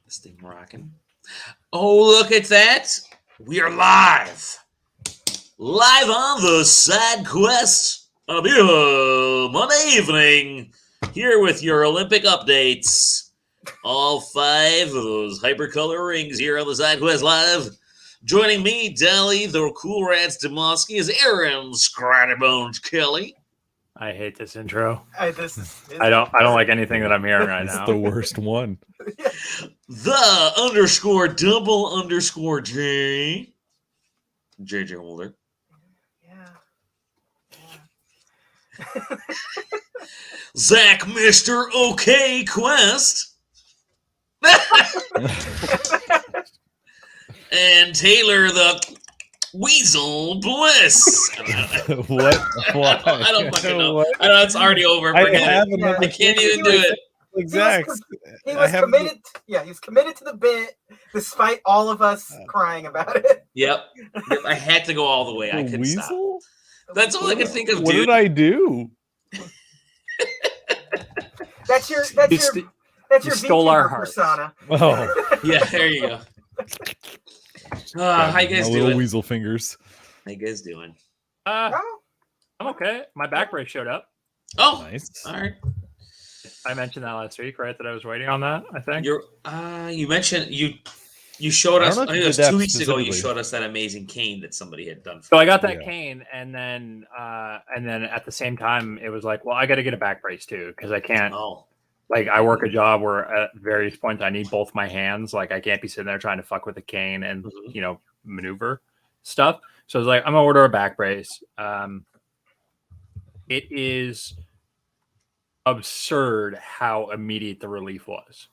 This thing rocking. Oh, look at that. We are live. Live on the SideQuest on a beautiful Monday evening. Here with your Olympic updates. All 5 of those hypercolor rings here on the SideQuest Live. Joining me, Dolly, the Cool Rats Demoski, is Aaron Scratty Bones Kelly. I hate this intro. I don't like anything that I'm hearing right now. It's the worst one. The _double_J. JJ Holder. Yeah. Zach, Mr. OK Quest. And Taylor, the Weasel Bliss. What? I don't fucking know. I know it's already over. I can't even do it. Exactly. He was committed. He's committed to the bit, despite all of us crying about it. Yep. I had to go all the way. I couldn't stop. That's all I could think of. What did I do? That's your stole our hearts. persona. Oh, yeah. There you go. How you guys doing? Little weasel fingers. How you guys doing? I'm okay. My back brace showed up. Oh, nice. All right. I mentioned that last week, right? That I was waiting on that. I think you mentioned you showed us. I think it was 2 weeks ago. You showed us that amazing cane that somebody had done. So I got that cane, and then at the same time, it was like, well, I got to get a back brace too because I can't. Oh. Like I work a job where at various points I need both my hands. Like I can't be sitting there trying to fuck with a cane and maneuver stuff. So I was like, I'm gonna order a back brace. It is absurd how immediate the relief was.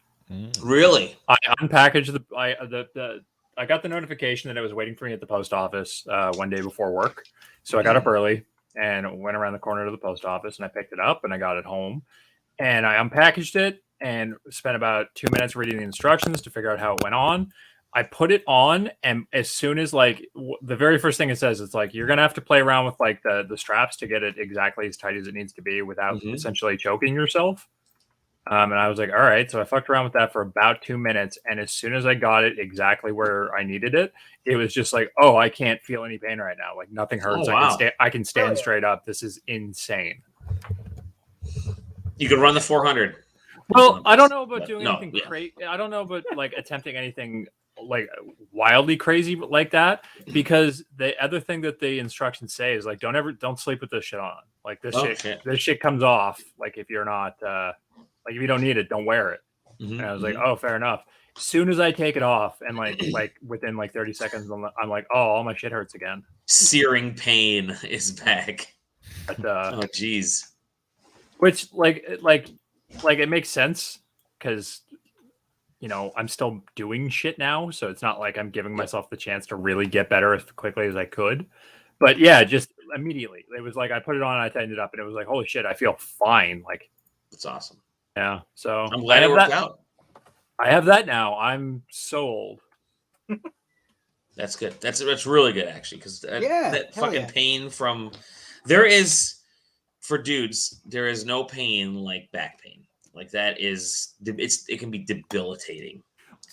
Really? I unpackaged I got the notification that it was waiting for me at the post office one day before work. So I got up early and went around the corner to the post office and I picked it up and I got it home. And I unpackaged it and spent about 2 minutes reading the instructions to figure out how it went on. I put it on, and as soon as the very first thing it says, it's like you're gonna have to play around with like the straps to get it exactly as tight as it needs to be without essentially choking yourself. And I was like, all right. So I fucked around with that for about 2 minutes, and as soon as I got it exactly where I needed it, it was just like, oh, I can't feel any pain right now. Like nothing hurts. Oh, wow. I can stand straight up. This is insane. You could run the 400. Well, I don't know about doing anything crazy. I don't know about like attempting anything like wildly crazy like that, because the other thing that the instructions say is like don't sleep with this shit on. Like this shit comes off. Like if you're not like if you don't need it, don't wear it. And I was like, oh, fair enough. As soon as I take it off and like within like 30 seconds, I'm like, oh, all my shit hurts again. Searing pain is back. But, oh, geez. Which like it makes sense because I'm still doing shit now, so it's not like I'm giving myself the chance to really get better as quickly as I could. But yeah, just immediately it was like I put it on and I tightened it up and it was like, holy shit, I feel fine. Like that's awesome. Yeah, so I'm glad it worked out. I have that now. I'm so old. That's good. That's really good actually, because that fucking pain from for dudes, there is no pain like back pain. Like that is, it can be debilitating,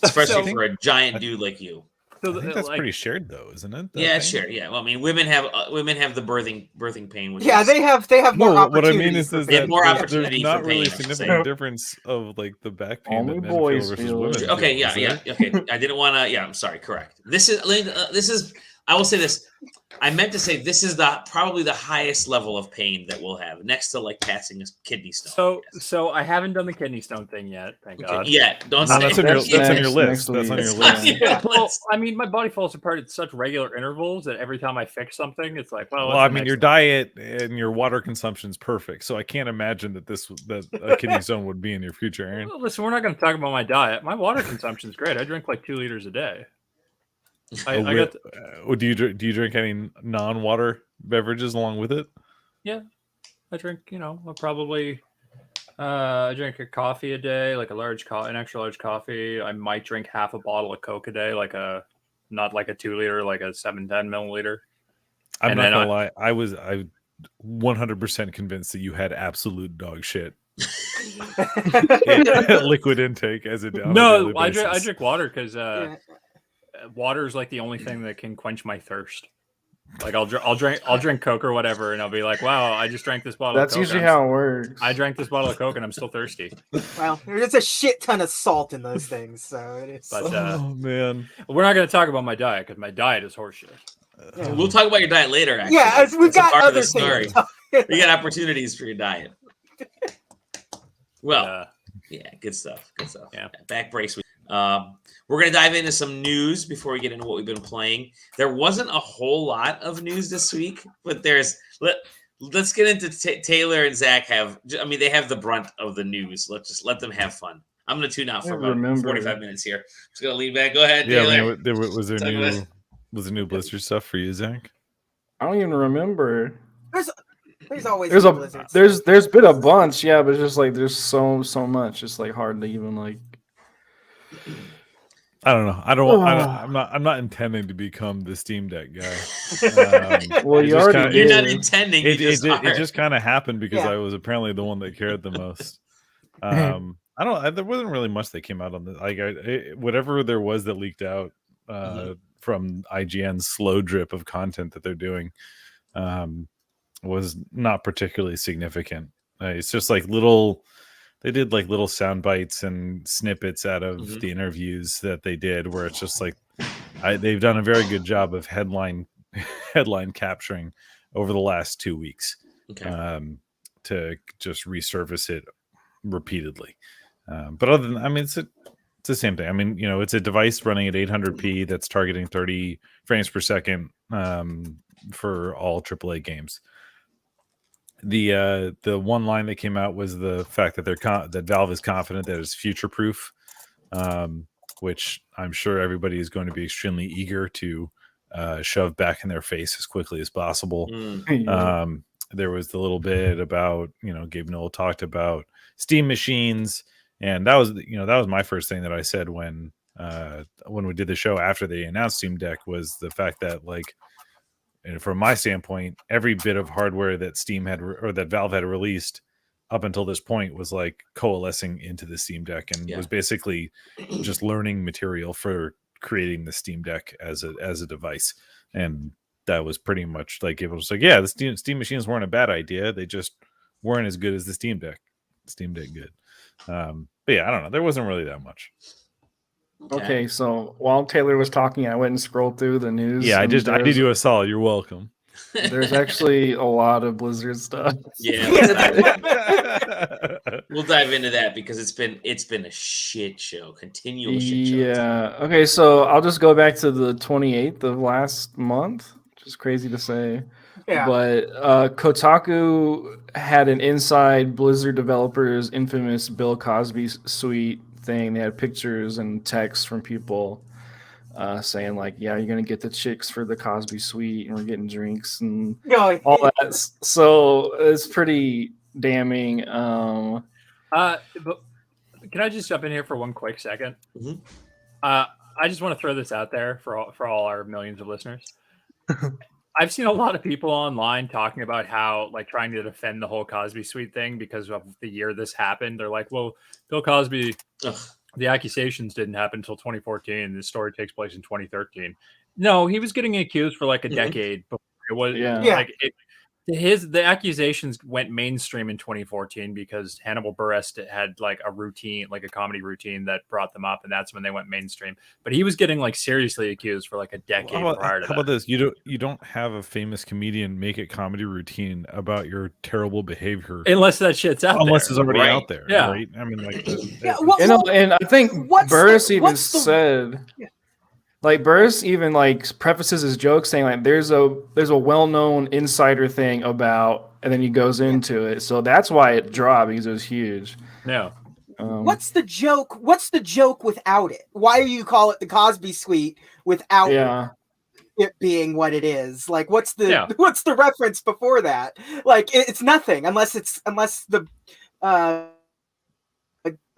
especially for a giant dude like you. So I think that's pretty shared though, isn't it? Yeah, it's shared. Yeah, well, I mean, women have the birthing pain. Which they have more. No, what I mean is they have more opportunity. There's not for really pain, significant difference of like the back pain Only that men boys feel versus feel women. it. Okay, feel, okay. I didn't want to. Yeah, I'm sorry. Correct. This is. I will say this. I meant to say this is probably the highest level of pain that we'll have, next to like passing a kidney stone. So I haven't done the kidney stone thing yet. Thank God. Yeah, don't say that's on your list. That's on your list. Yeah. Well, I mean, my body falls apart at such regular intervals that every time I fix something, it's like, well, I mean, your diet and your water consumption is perfect, so I can't imagine that a kidney stone would be in your future, Aaron. Well, listen, we're not going to talk about my diet. My water consumption is great. I drink like 2 liters a day. Do you drink any non-water beverages along with it? Yeah, I drink. I'll probably I drink a coffee a day, like an extra large coffee. I might drink half a bottle of Coke a day, not like a 2 liter, like a 710 milliliter. I'm not gonna lie. I 100% convinced that you had absolute dog shit Liquid intake as it down. No, I drink water because Yeah. water is like the only thing that can quench my thirst. Like I'll drink Coke or whatever, and I'll be like, wow, I just drank this bottle. That's of Coke. usually how it works. I drank this bottle of Coke and I'm still thirsty. Well, there's a shit ton of salt in those things, so it is. But Oh man, we're not going to talk about my diet because my diet is horseshit. Yeah. We'll talk about your diet later. Actually, Yeah, as we've That's a got part of the other story. things. We got opportunities for your diet. Well, Uh, yeah, good stuff. Good stuff. Yeah. Back brace. We're gonna dive into some news before we get into what we've been playing. There wasn't a whole lot of news this week, but let's get into Taylor and Zach they have the brunt of the news. Let's just let them have fun. I'm gonna tune out for about 45 minutes here. Just gonna lean back. Go ahead, yeah. Taylor. Man, was there new Blizzard stuff for you, Zach? I don't even remember. There's always There's blizzards. there's been a bunch, yeah, but it's just like there's so much. It's like hard to even like. I don't know. I'm not intending to become the Steam Deck guy. Well, you already You're did. not intending. It it just kind of happened because Yeah. I was apparently the one that cared the most. There wasn't really much that came out on the whatever there was that leaked out from IGN's slow drip of content that they're doing was not particularly significant. It's just like they did like little sound bites and snippets out of the interviews that they did, where it's just like they've done a very good job of headline capturing over the last 2 weeks to just resurface it repeatedly. But other than, it's the same thing. It's a device running at 800p that's targeting 30 frames per second for all AAA games. The one line that came out was the fact that that Valve is confident that it's future proof, which I'm sure everybody is going to be extremely eager to shove back in their face as quickly as possible. There was the little bit about Gabe Newell talked about Steam machines, and that was my first thing that I said when we did the show after they announced Steam Deck, was the fact that and from my standpoint, every bit of hardware that Steam had or that Valve had released up until this point was like coalescing into the Steam Deck and was basically just learning material for creating the Steam Deck as a device. And that was pretty much like, it was like, yeah, the Steam machines weren't a bad idea. They just weren't as good as the Steam Deck. Steam Deck good. But yeah, I don't know. There wasn't really that much. Okay, so while Taylor was talking, I went and scrolled through the news. Yeah, I did you a solid. You're welcome. There's actually a lot of Blizzard stuff. Yeah, we'll dive into that because it's been a shit show, continual shit show. Yeah. Okay, so I'll just go back to the 28th of last month, which is crazy to say. Yeah. But Kotaku had an inside Blizzard developers infamous Bill Cosby suite thing. They had pictures and text from people saying like, yeah, you're gonna get the chicks for the Cosby suite and we're getting drinks and all that. So it's pretty damning. But can I just jump in here for one quick second? I just want to throw this out there for all our millions of listeners. I've seen a lot of people online talking about how, like, trying to defend the whole Cosby suite thing because of the year this happened. They're like, well, Bill Cosby, the accusations didn't happen until 2014. This story takes place in 2013. No, he was getting accused for like a decade before it was. The accusations went mainstream in 2014 because Hannibal Buress had like a routine, like a comedy routine that brought them up, and that's when they went mainstream. But he was getting like seriously accused for like a decade prior to that. How about this? You don't have a famous comedian make a comedy routine about your terrible behavior unless that shit's out there. Unless it's already out there. Yeah. Right? I mean, like, and I think Buress even said. Like Burris even like prefaces his joke saying like there's a well-known insider thing about, and then he goes into it. So that's why it dropped, because it was huge. Yeah. What's the joke? What's the joke without it? Why do you call it the Cosby suite without it being what it is? Like what's the reference before that? Like it's nothing unless the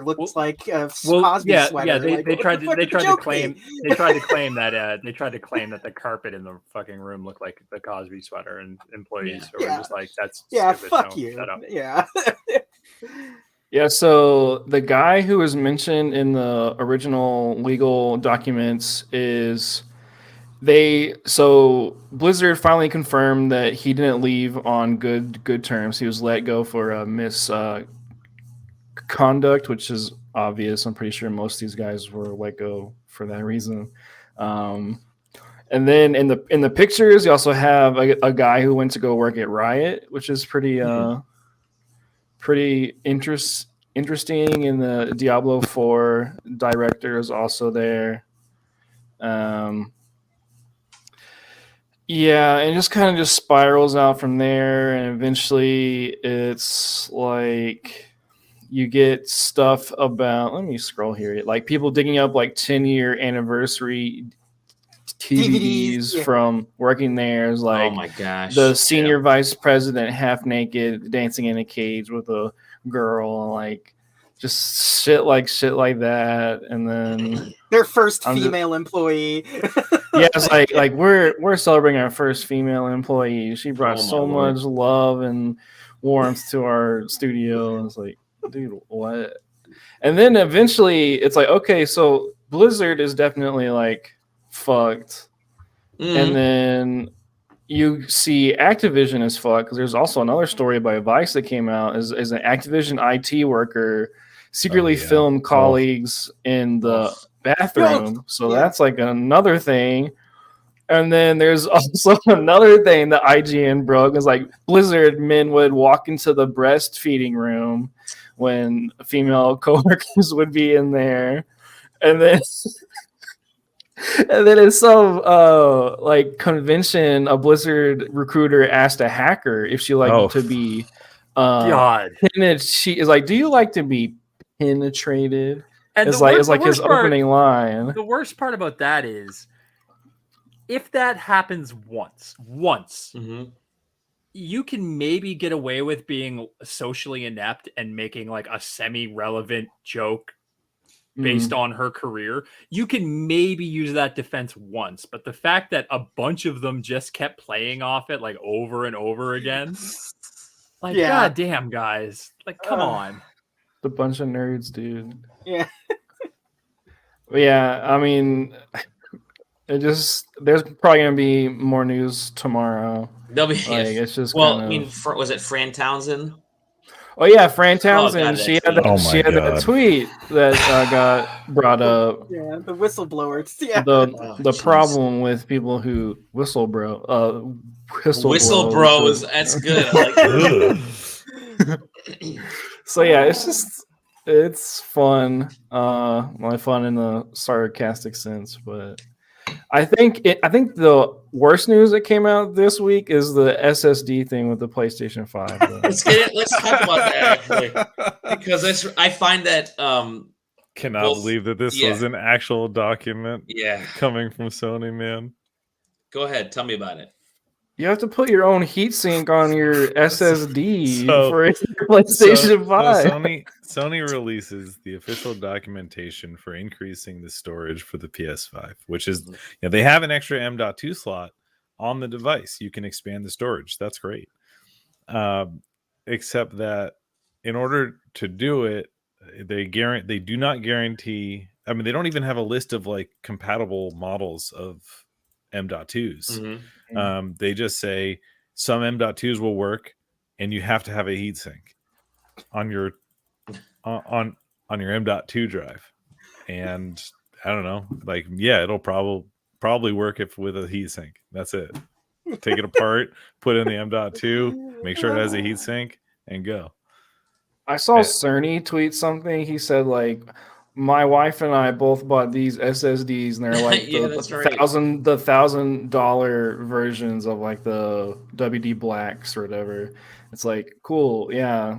looks like Cosby sweater. They tried to claim that the carpet in the fucking room looked like the Cosby sweater, and employees were just like, that's stupid. Fuck no, you. shut up. Yeah. Yeah, so the guy who was mentioned in the original legal documents is Blizzard finally confirmed that he didn't leave on good terms. He was let go for misconduct, which is obvious. I'm pretty sure most of these guys were let go for that reason. And then in the pictures, you also have a guy who went to go work at Riot, which is pretty interesting. And the Diablo 4 director is also there. Yeah, and it just kind of just spirals out from there, and eventually it's like you get stuff about. Let me scroll here. Like people digging up like 10-year anniversary DVDs from working there. Is like, oh my gosh, the senior vice president half naked dancing in a cage with a girl, like just shit like that, and then their first female employee. Yeah, it's like we're celebrating our first female employee. She brought so much love and warmth to our studio. And it's like, dude, what? And then eventually it's like, okay, so Blizzard is definitely like fucked. And then you see Activision is fucked, because there's also another story by Vice that came out is an Activision IT worker secretly filmed colleagues in the bathroom. So that's like another thing. And then there's also another thing that IGN broke is like Blizzard men would walk into the breastfeeding room when female coworkers would be in there. And then in some like convention, a Blizzard recruiter asked a hacker if she liked to be she is like, do you like to be penetrated? And it's like his opening line. The worst part about that is, if that happens once, you can maybe get away with being socially inept and making like a semi-relevant joke based on her career. You can maybe use that defense once, but the fact that a bunch of them just kept playing off it like over and over again, like, goddamn, guys, like, come on. The bunch of nerds, dude. Yeah. Yeah, I mean, there's probably gonna be more news tomorrow. There'll be, like, it's just I mean, was it Fran Townsend? Oh yeah, Fran Townsend. She had that tweet that got brought up. Yeah, the whistleblowers. Yeah. The problem with people who whistleblow. Whistleblow is that's good. I like it. So yeah, it's fun. My fun in the sarcastic sense, but I think the worst news that came out this week is the SSD thing with the PlayStation 5. Let's talk about that actually, because I find that cannot believe that this was an actual document. Coming from Sony, man. Go ahead, tell me about it. You have to put your own heatsink on your SSD for your PlayStation 5. Sony releases the official documentation for increasing the storage for the PS5, which is, they have an extra M.2 slot on the device. You can expand the storage. That's great. Except that in order to do it, they do not guarantee. I mean, they don't even have a list of like compatible models of M.2s. They just say some M.2s will work, and you have to have a heatsink on your on your M.2 drive. And I don't know, like, it'll probably work with a heatsink. That's it. Take it apart, put in the M.2, make sure it has a heatsink, and go. I saw Cerny tweet something. He said like, my wife and I both bought these SSDs, and they're like the $1,000 versions of like the WD Blacks or whatever. It's like, cool, yeah.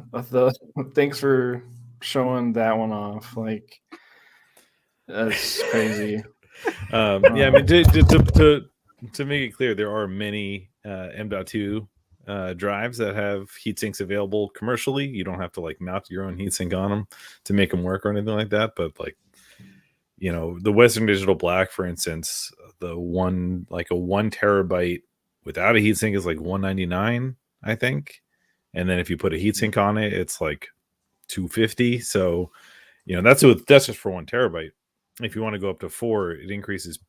Thanks for showing that one off. Like, that's crazy. I mean, to make it clear, there are many M.2 drives that have heatsinks available commercially. You don't have to like mount your own heatsink on them to make them work or anything like that. But like, the Western Digital Black, for instance, a 1 terabyte without a heatsink is like $199, I think. And then if you put a heatsink on it, it's like 250. So, that's just for 1 terabyte. If you want to go up to 4, it increases,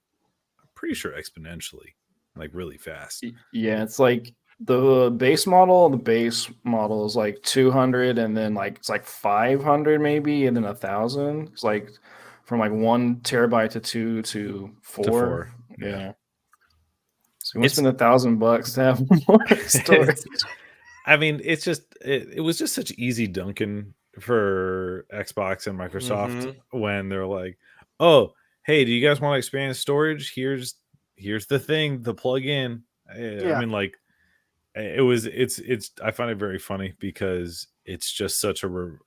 I'm pretty sure exponentially, like really fast. Yeah, it's like the base model is like 200, and then like it's like 500 maybe, and then 1,000. It's like from like 1 terabyte to 2 to 4. Yeah. So you want to spend $1,000 to have more storage. I mean, it's just it was just such easy dunking for Xbox and Microsoft when they're like, "Oh, hey, do you guys want to expand storage? Here's the thing, the plug-in." I mean, like, it's I find it very funny because it's just such a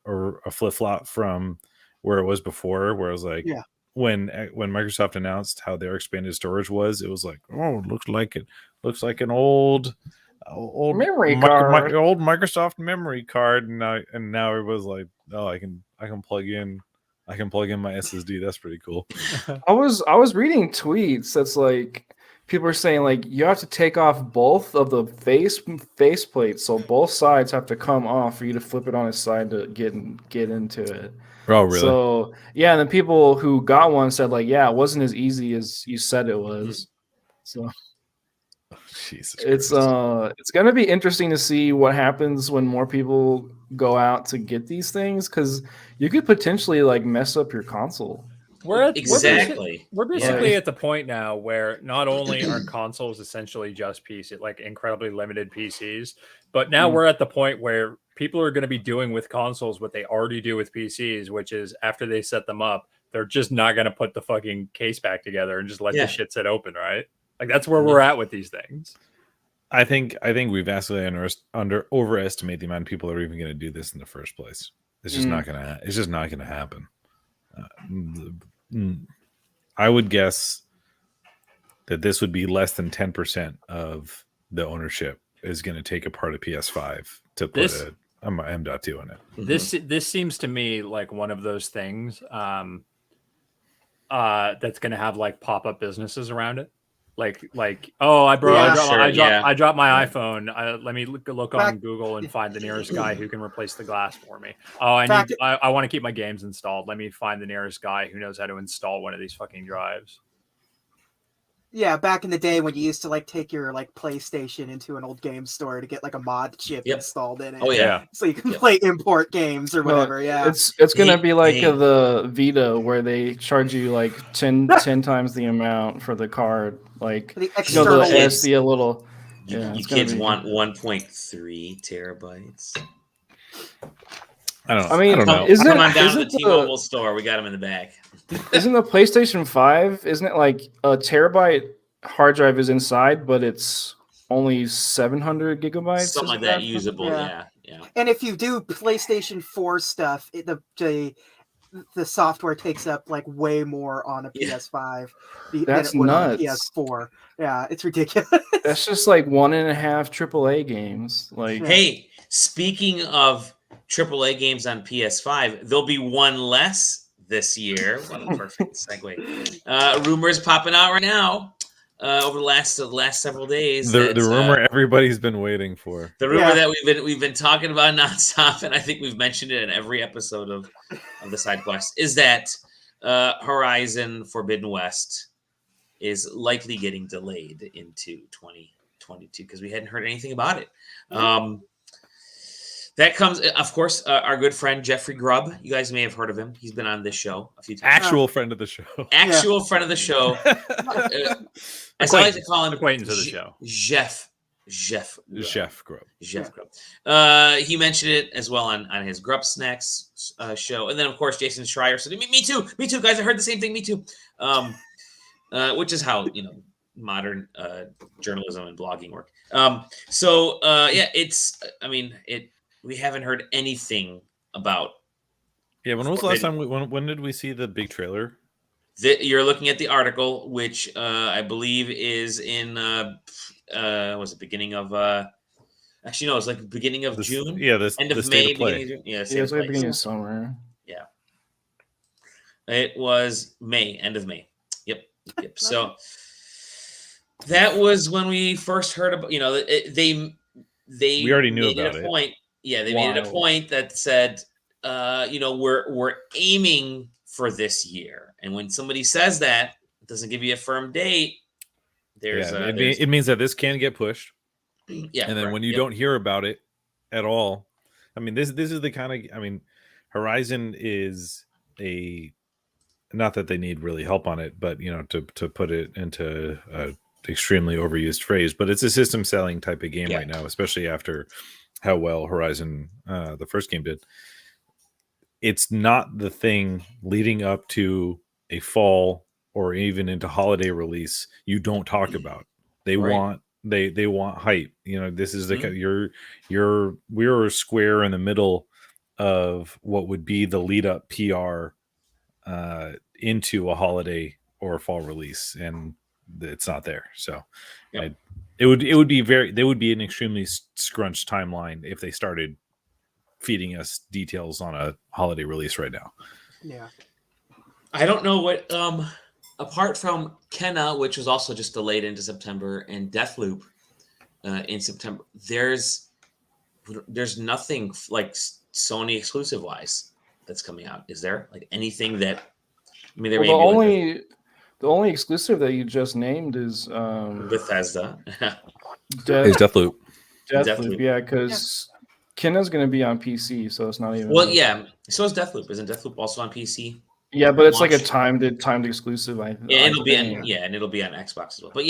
flip-flop from where it was before, where it was like, when Microsoft announced how their expanded storage was, it was like, oh, it looks like an old memory card, old Microsoft memory card, and now everybody's like, oh, I can plug in my SSD. That's pretty cool. I was reading tweets that's like, people are saying like you have to take off both of the face plates, so both sides have to come off for you to flip it on its side to get into it. Oh, really? So yeah, and then people who got one said like, yeah, it wasn't as easy as you said it was. So Jesus it's gonna be interesting to see what happens when more people go out to get these things, because you could potentially like mess up your console. We're basically at the point now where not only are consoles essentially just PC, like incredibly limited PCs, but now we're at the point where people are going to be doing with consoles what they already do with PCs, which is after they set them up, they're just not going to put the fucking case back together and just let the shit sit open, right? Like that's where we're at with these things. I think we vastly overestimate the amount of people that are even going to do this in the first place. It's just not gonna. It's just not gonna happen. I would guess that this would be less than 10% of the ownership is going to take apart a PS5 to put a M.2 in it. This seems to me like one of those things that's going to have like pop-up businesses around it. Like oh, I dropped my iPhone. Let me look on Google and find the nearest guy who can replace the glass for me. Oh, I want to keep my games installed. Let me find the nearest guy who knows how to install one of these fucking drives. Yeah, back in the day when you used to like take your like PlayStation into an old game store to get like a mod chip installed in it. Oh yeah, so you can play import games or whatever. It's gonna be like the Vita where they charge you like 10 times the amount for the card. Like the external SD a little. You kids want 1.3 terabytes. I don't know. I mean, I don't know. Come on down to the T-Mobile store. We got them in the back. Isn't the PlayStation 5? Isn't it like a terabyte hard drive is inside, but it's only 700 gigabytes? Something like that, usable. Yeah. And if you do PlayStation 4 stuff, the software takes up like way more on a PS5 than it would on a PS4. Yeah, it's ridiculous. That's just like 1.5 AAA games. Like, hey, speaking of AAA games on PS5, there'll be one less this year. What a perfect segue. Rumors popping out right now over the last several days. The rumor everybody's been waiting for. The rumor that we've been talking about nonstop, and I think we've mentioned it in every episode of the SideQuest, is that Horizon Forbidden West is likely getting delayed into 2022 because we hadn't heard anything about it. That comes, of course, our good friend Jeffrey Grubb. You guys may have heard of him. He's been on this show a few times. Actual friend of the show. Friend of the show. As I like to call him, acquaintance of the show. Jeff Grubb. He mentioned it as well on his Grubb Snacks show. And then, of course, Jason Schreier said, me too, guys. I heard the same thing. Me too. Which is how, modern journalism and blogging work. We haven't heard anything about. Yeah, when was the last time? When did we see the big trailer? You're looking at the article, which I believe is in was it beginning of? Actually, no, it's like beginning of June. Yeah, end of May. Beginning of June. It's like beginning of summer. Yeah, it was May, end of May. Yep. So that was when we first heard about. We already knew about it. Yeah, they made it a point that said we're aiming for this year. And when somebody says that, it doesn't give you a firm date. It means that this can get pushed. Yeah, and then when you don't hear about it at all, I mean, this is the kind of, I mean, Horizon is not that they need really help on it, but to put it into a extremely overused phrase, but it's a system selling type of game right now, especially after how well Horizon the first game did. It's not the thing leading up to a fall or even into holiday release you don't talk about. They want hype. This is we're square in the middle of what would be the lead up PR into a holiday or a fall release, and it's not there. So it would be an extremely scrunched timeline if they started feeding us details on a holiday release right now. Yeah. I don't know what apart from Kenna, which was also just delayed into September, and Deathloop in September, there's nothing like Sony exclusive wise that's coming out. Is there like anything that there may be the only exclusive that you just named is Bethesda. Is Deathloop. Deathloop, yeah, because Kenna's going to be on PC, so it's not even. Well, yeah. So is Deathloop. Isn't Deathloop also on PC? Yeah, but it's like a timed exclusive. It'll be on Xbox as well. But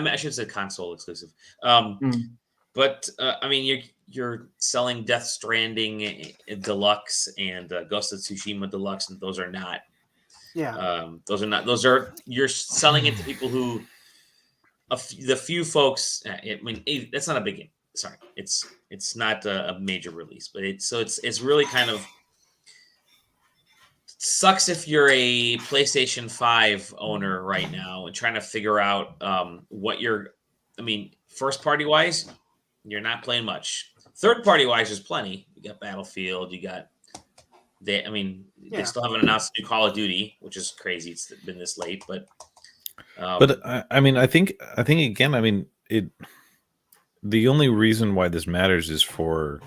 I should say console exclusive. But I mean, you're selling Death Stranding Deluxe and Ghost of Tsushima Deluxe, and those are not. Yeah. You're selling it to people who, the few folks. I mean, that's not a big game. Sorry, it's not a major release, but it's really kind of sucks if you're a PlayStation 5 owner right now and trying to figure out first party wise, you're not playing much. Third party wise, there's plenty. You got Battlefield, they still haven't announced a new Call of Duty, which is crazy. It's been this late, but I think again, the only reason why this matters is for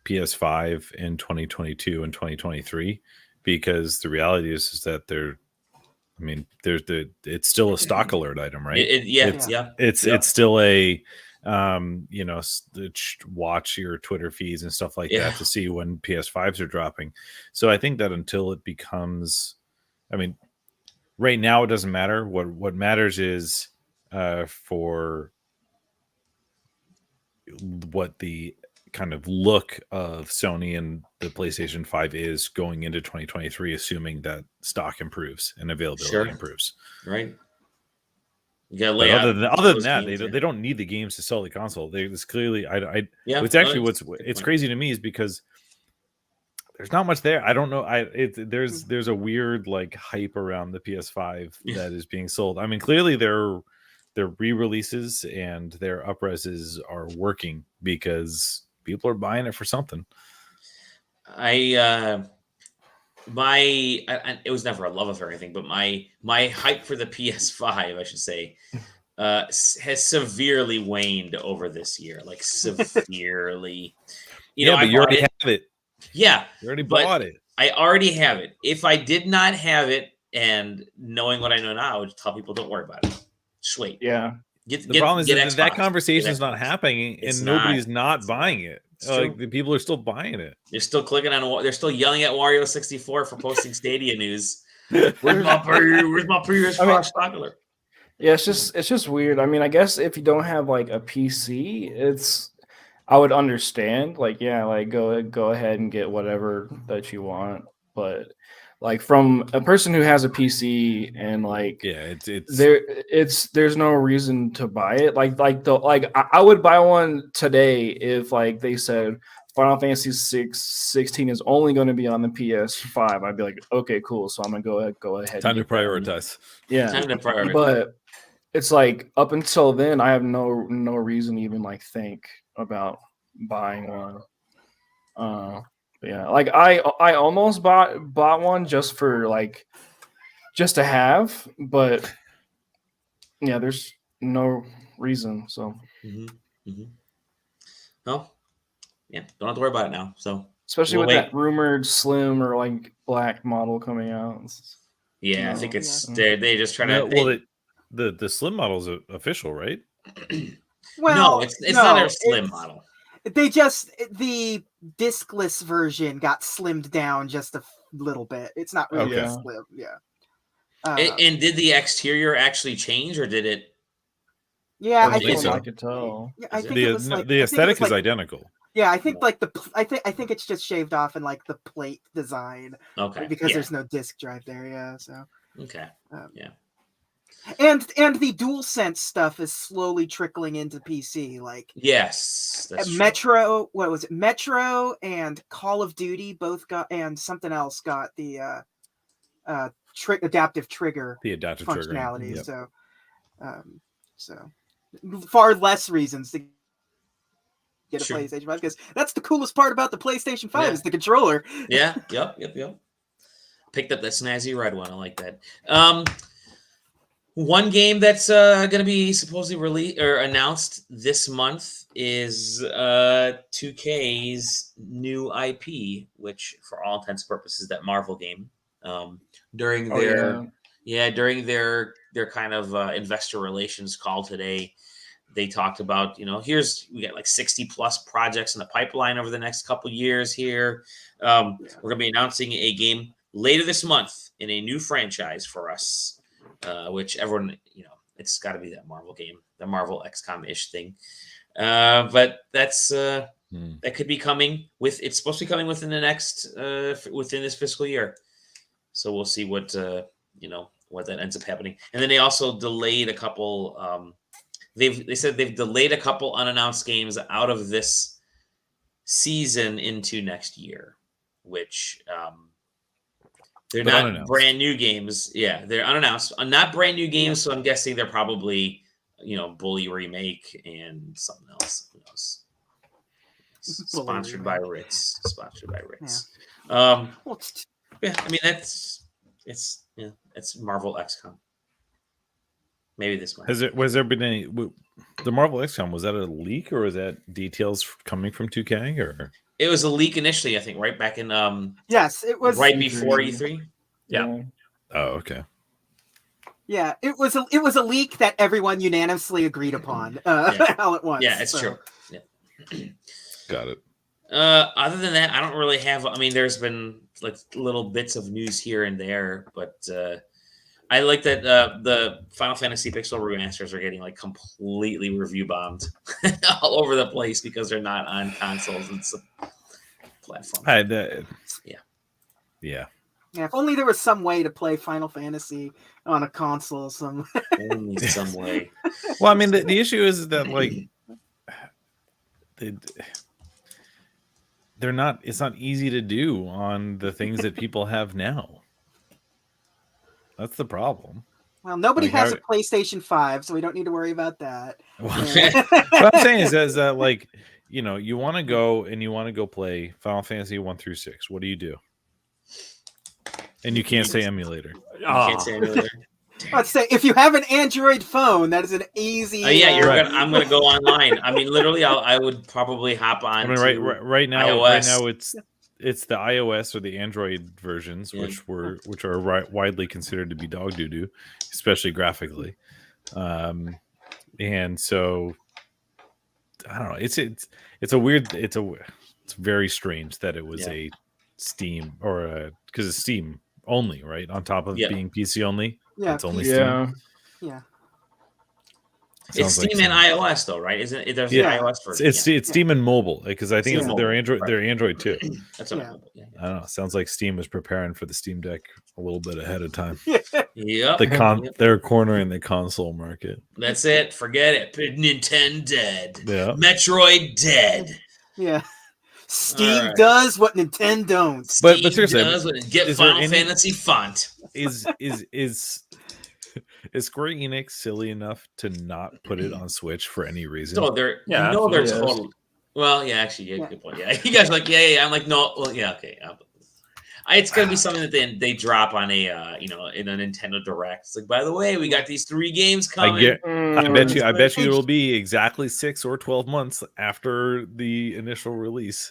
PS5 in 2022 and 2023, because the reality is that it's still a stock alert item, right? It's still a watch your Twitter feeds and stuff like that to see when PS5s are dropping. So I think that until it becomes, right now it doesn't matter. What matters is for what the kind of look of Sony and the PlayStation 5 is going into 2023, assuming that stock improves and availability improves. Right. Other than that, they don't need the games to sell the console. It's clearly, it's crazy to me is because there's not much there. I don't know. There's a weird like hype around the PS5 that is being sold. I mean, clearly their re-releases and their upreses are working because people are buying it for something. It was never a love affair or anything, but my hype for the PS5, I should say, has severely waned over this year. Like severely. But you already have it. Yeah, you already bought it. I already have it. If I did not have it, and knowing what I know now, I would tell people don't worry about it. Just wait. Yeah. The problem is that conversation is not happening, and nobody's not buying it. Like the people are still buying it. They're still clicking on. They're still yelling at Wario64 for posting Stadia news. Where's my previous stock alert? Yeah, it's just weird. I mean, I guess if you don't have like a PC, I would understand. Like, go ahead and get whatever that you want. But like from a person who has a PC and like there's no reason to buy it. I would buy one today if like they said Final Fantasy 16 is only going to be on the PS5. I'd be like, okay, cool. So I'm gonna go ahead. Time to prioritize. Yeah, time to prioritize. But it's like up until then, I have no reason to even like think about buying one. Yeah, like I almost bought one just to have, but yeah, there's no reason. So, Well, yeah, don't have to worry about it now. So especially with that rumored slim or like black model coming out. Yeah, I think it's they just try to. Well, the slim model is official, right? Well, no, it's not a slim model. They just the discless version got slimmed down just a little bit. It's not really slim. Yeah. And did the exterior actually change, or did it? Yeah, I think so. I could tell. Yeah, I think it was like, the aesthetic is identical. Yeah, I think like I think it's just shaved off in like the plate design. Okay. Because there's no disk drive there. Yeah. So. Okay. Yeah. And the DualSense stuff is slowly trickling into PC. Like yes, that's Metro. True. What was it? Metro and Call of Duty both got, and something else got the adaptive trigger. The adaptive functionality. Yep. So far less reasons to get a PlayStation 5, because that's the coolest part about the PlayStation 5 is the controller. Yeah. Yep. Picked up that snazzy red one. I like that. One game that's going to be supposedly released or announced this month is 2K's new IP, which, for all intents and purposes, that Marvel game. During their kind of investor relations call today, they talked about, we got like 60 plus projects in the pipeline over the next couple years here. We're going to be announcing a game later this month in a new franchise for us. Which everyone, it's got to be that Marvel game, the Marvel XCOM-ish thing. But that's that could be coming it's supposed to be coming within the next within this fiscal year. So we'll see what what that ends up happening. And then they also delayed a couple. They said they've delayed a couple unannounced games out of this season into next year, which. They're not brand new games. Yeah, they're unannounced. Not brand new games, so I'm guessing they're probably, Bully Remake and something else. Who knows? Sponsored by Ritz. Yeah. I mean it's Marvel XCOM. Maybe this month. Was there been any the Marvel XCOM, was that a leak or was that details coming from 2K or? It was a leak initially, I think, right back in yes, it was right before E3. Yeah. Oh, okay. Yeah, it was a leak that everyone unanimously agreed upon all at once. Yeah, it's true. Yeah. Got it. Other than that, I don't really have. I mean, there's been like little bits of news here and there, but I like that the Final Fantasy Pixel remasters are getting like completely review bombed all over the place because they're not on consoles and platforms. Yeah. If only there was some way to play Final Fantasy on a console. Only some way. Well, I mean, the issue is that like they're not. It's not easy to do on the things that people have now. That's the problem. Well, nobody has a PlayStation 5, so we don't need to worry about that. What I'm saying is that like, you want to go play Final Fantasy 1 through 6. What do? And you can't say emulator. You can't say emulator. I'd say if you have an Android phone, that is an easy. I'm going to go online. I mean, literally, I would probably hop on. I mean, right now, iOS. it's the iOS or the Android versions, which are widely considered to be dog doo doo, especially graphically. And so I don't know. It's very strange that it was a Steam or because it's Steam only, right? On top of being PC only. Yeah, it's only Steam. Yeah. It's Steam and iOS though, right? Isn't it? There's the iOS version. It's Steam and mobile because I think they're Android. Right. They're Android too. That's mobile. Yeah. I don't know. Sounds like Steam was preparing for the Steam Deck a little bit ahead of time. Yeah. They're cornering the console market. That's it. Forget it. Nintendo dead. Yeah. Metroid dead. Yeah. Steam does what Nintendo don't. But seriously, get Final Fantasy font. Is Square Enix silly enough to not put it on Switch for any reason? No, they're totally. Well, yeah, actually, good point. Yeah, you guys are like, yeah. I'm like, no, well, yeah, okay. It's gonna be something that they drop on a in a Nintendo Direct. It's like, by the way, we got these 3 games coming. I bet you it'll be exactly 6 or 12 months after the initial release.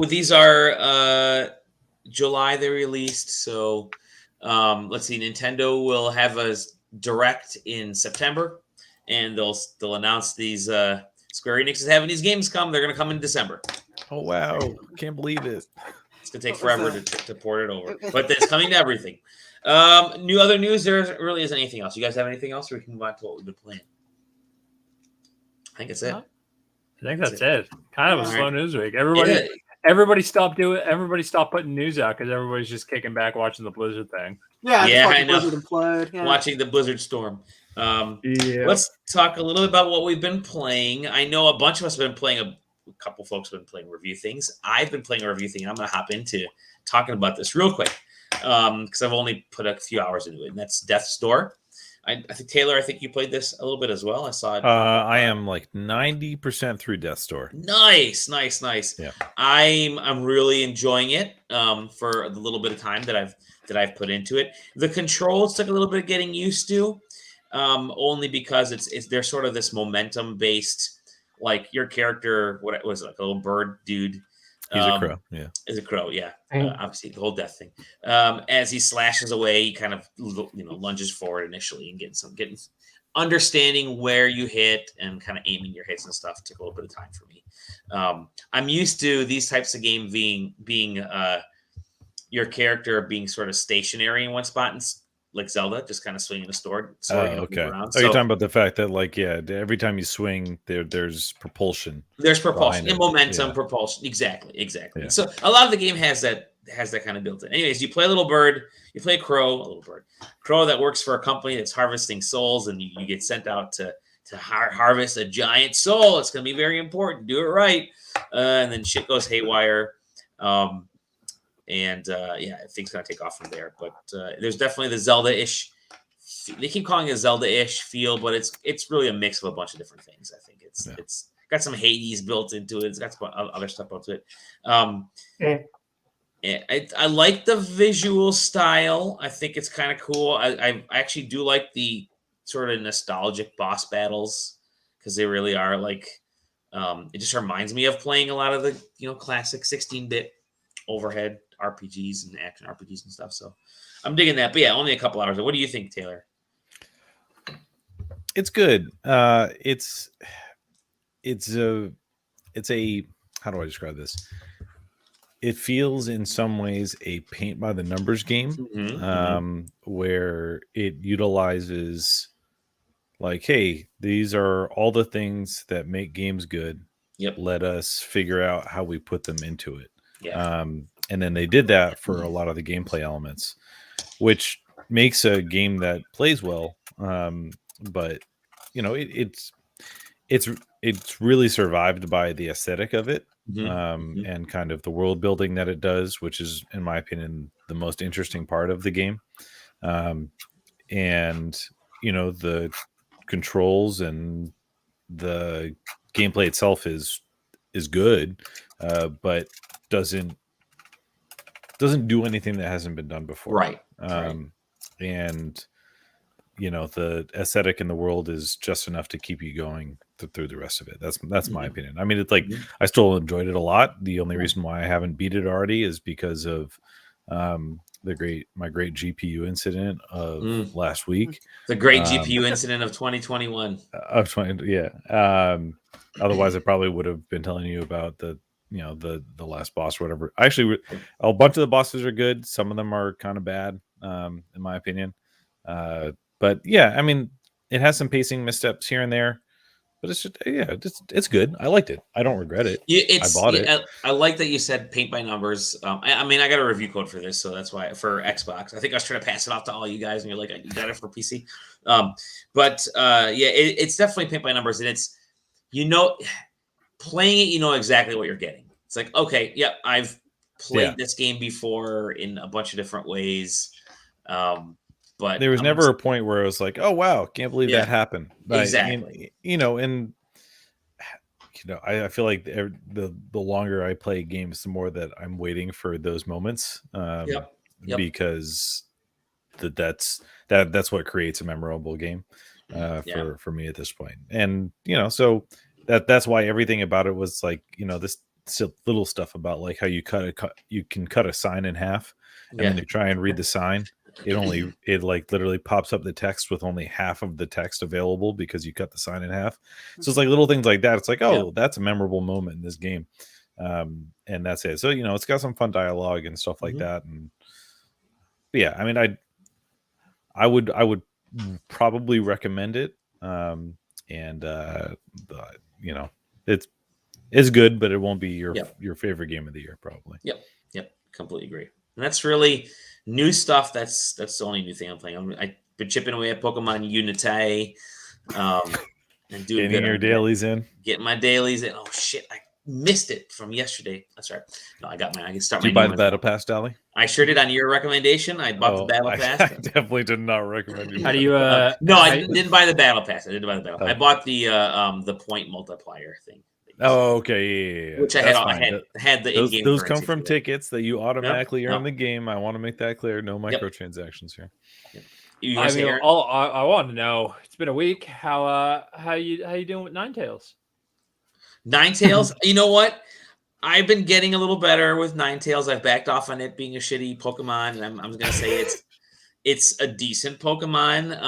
These are July they're released. So let's see, Nintendo will have a direct in September, and they'll announce these. Square Enix is having these games come. They're going to come in December. Oh wow! Can't believe it. It's going to take forever to port it over, but it's coming to everything. Other news. There really isn't anything else. You guys have anything else, or we can move on to what we've been playing? I think it's it. I think that's it. Kind of a slow news week. Everybody stopped putting news out because everybody's just kicking back watching the Blizzard thing. Yeah, I know. Blizzard implode. Yeah. Watching the Blizzard storm. Let's talk a little bit about what we've been playing. I know a bunch of us have been playing. A couple folks have been playing review things. I've been playing a review thing. I'm going to hop into talking about this real quick because I've only put a few hours into it, and that's Death's Door. I think Taylor, I think you played this a little bit as well. I saw it. I am like 90% through Death's Door. Nice. Yeah. I'm really enjoying it for the little bit of time that I've put into it. The controls took a little bit of getting used to, only because they're sort of this momentum based, like your character. What was it, like a little bird dude? He's a crow. Yeah. Is a crow. Yeah. Obviously the whole death thing. As he slashes away, he kind of lunges forward initially and getting understanding where you hit and kind of aiming your hits and stuff took a little bit of time for me. I'm used to these types of games being your character being sort of stationary in one spot and like Zelda, just kind of swinging a sword. Okay. Around. So you're talking about the fact that, like, every time you swing, there's propulsion. There's propulsion and momentum, propulsion. Exactly. Yeah. So a lot of the game has that kind of built in. Anyways, you play a little bird, you play a little crow that works for a company that's harvesting souls, and you get sent out to harvest a giant soul. It's going to be very important. Do it right. And then shit goes haywire. Things kind of take off from there. But there's definitely the Zelda-ish. They keep calling it a Zelda-ish feel, but it's really a mix of a bunch of different things. I think it's got some Hades built into it. It's got some other stuff built into it. I like the visual style. I think it's kind of cool. I actually do like the sort of nostalgic boss battles because they really are like. It just reminds me of playing a lot of the classic 16-bit overhead RPGs and action RPGs and stuff. So I'm digging that. But yeah, only a couple hours. What do you think, Taylor? It's good. It's a how do I describe this? It feels in some ways a paint by the numbers game, where it utilizes like, hey, these are all the things that make games good. Yep. Let us figure out how we put them into it. Yeah. And then they did that for a lot of the gameplay elements, which makes a game that plays well. But it's really survived by the aesthetic of it, and kind of the world building that it does, which is, in my opinion, the most interesting part of the game. And the controls and the gameplay itself is good, but doesn't do anything that hasn't been done before. Right. And the aesthetic in the world is just enough to keep you going through the rest of it. That's my opinion. I mean, it's like I still enjoyed it a lot. The only reason why I haven't beat it already is because of my great GPU incident of last week. The great GPU incident of 2021. Otherwise, I probably would have been telling you about the last boss or whatever. Actually, a bunch of the bosses are good. Some of them are kind of bad, in my opinion. But yeah, I mean, it has some pacing missteps here and there, but it's just, it's good. I liked it. I don't regret it. I bought it. I like that you said paint by numbers. I mean, I got a review code for this, so that's why for Xbox. I think I was trying to pass it off to all you guys, and you're like, you got it for PC. It's definitely paint by numbers, and it's playing it, exactly what you're getting. It's like, okay, yep, I've played this game before in a bunch of different ways. But there was never a point where I was like, oh wow, can't believe that happened. But, exactly. I feel like the longer I play games, the more that I'm waiting for those moments. Because that's what creates a memorable game for me at this point. And so that's why everything about it was like, little stuff about like how you can cut a sign in half, and then you try and read the sign. It like literally pops up the text with only half of the text available because you cut the sign in half. So it's like little things like that. It's like, oh, that's a memorable moment in this game. And that's it. So, it's got some fun dialogue and stuff like that. And yeah, I mean, I would probably recommend it. It's good, but it won't be your favorite game of the year, probably. Yep. Completely agree. And that's really new stuff. That's the only new thing I'm playing. I've been chipping away at Pokemon Unite, and doing getting your dailies in. Getting my dailies in. Oh shit, I missed it from yesterday. That's right. No, I can start. Did you buy the Battle Pass, Dally? I sure did on your recommendation. I bought the Battle Pass. I definitely did not recommend you. How do you? No, I didn't buy the Battle Pass. I didn't buy the Battle Pass. I bought the point multiplier thing. Oh, okay, yeah. Which I had the in-game. Those come from tickets that you automatically earn the game. I want to make that clear. No microtransactions here. Yep. I mean, I want to know. It's been a week. How you doing with Ninetales? Ninetales. You know what? I've been getting a little better with Ninetales. I've backed off on it being a shitty Pokemon, and I'm going to say it's a decent Pokemon.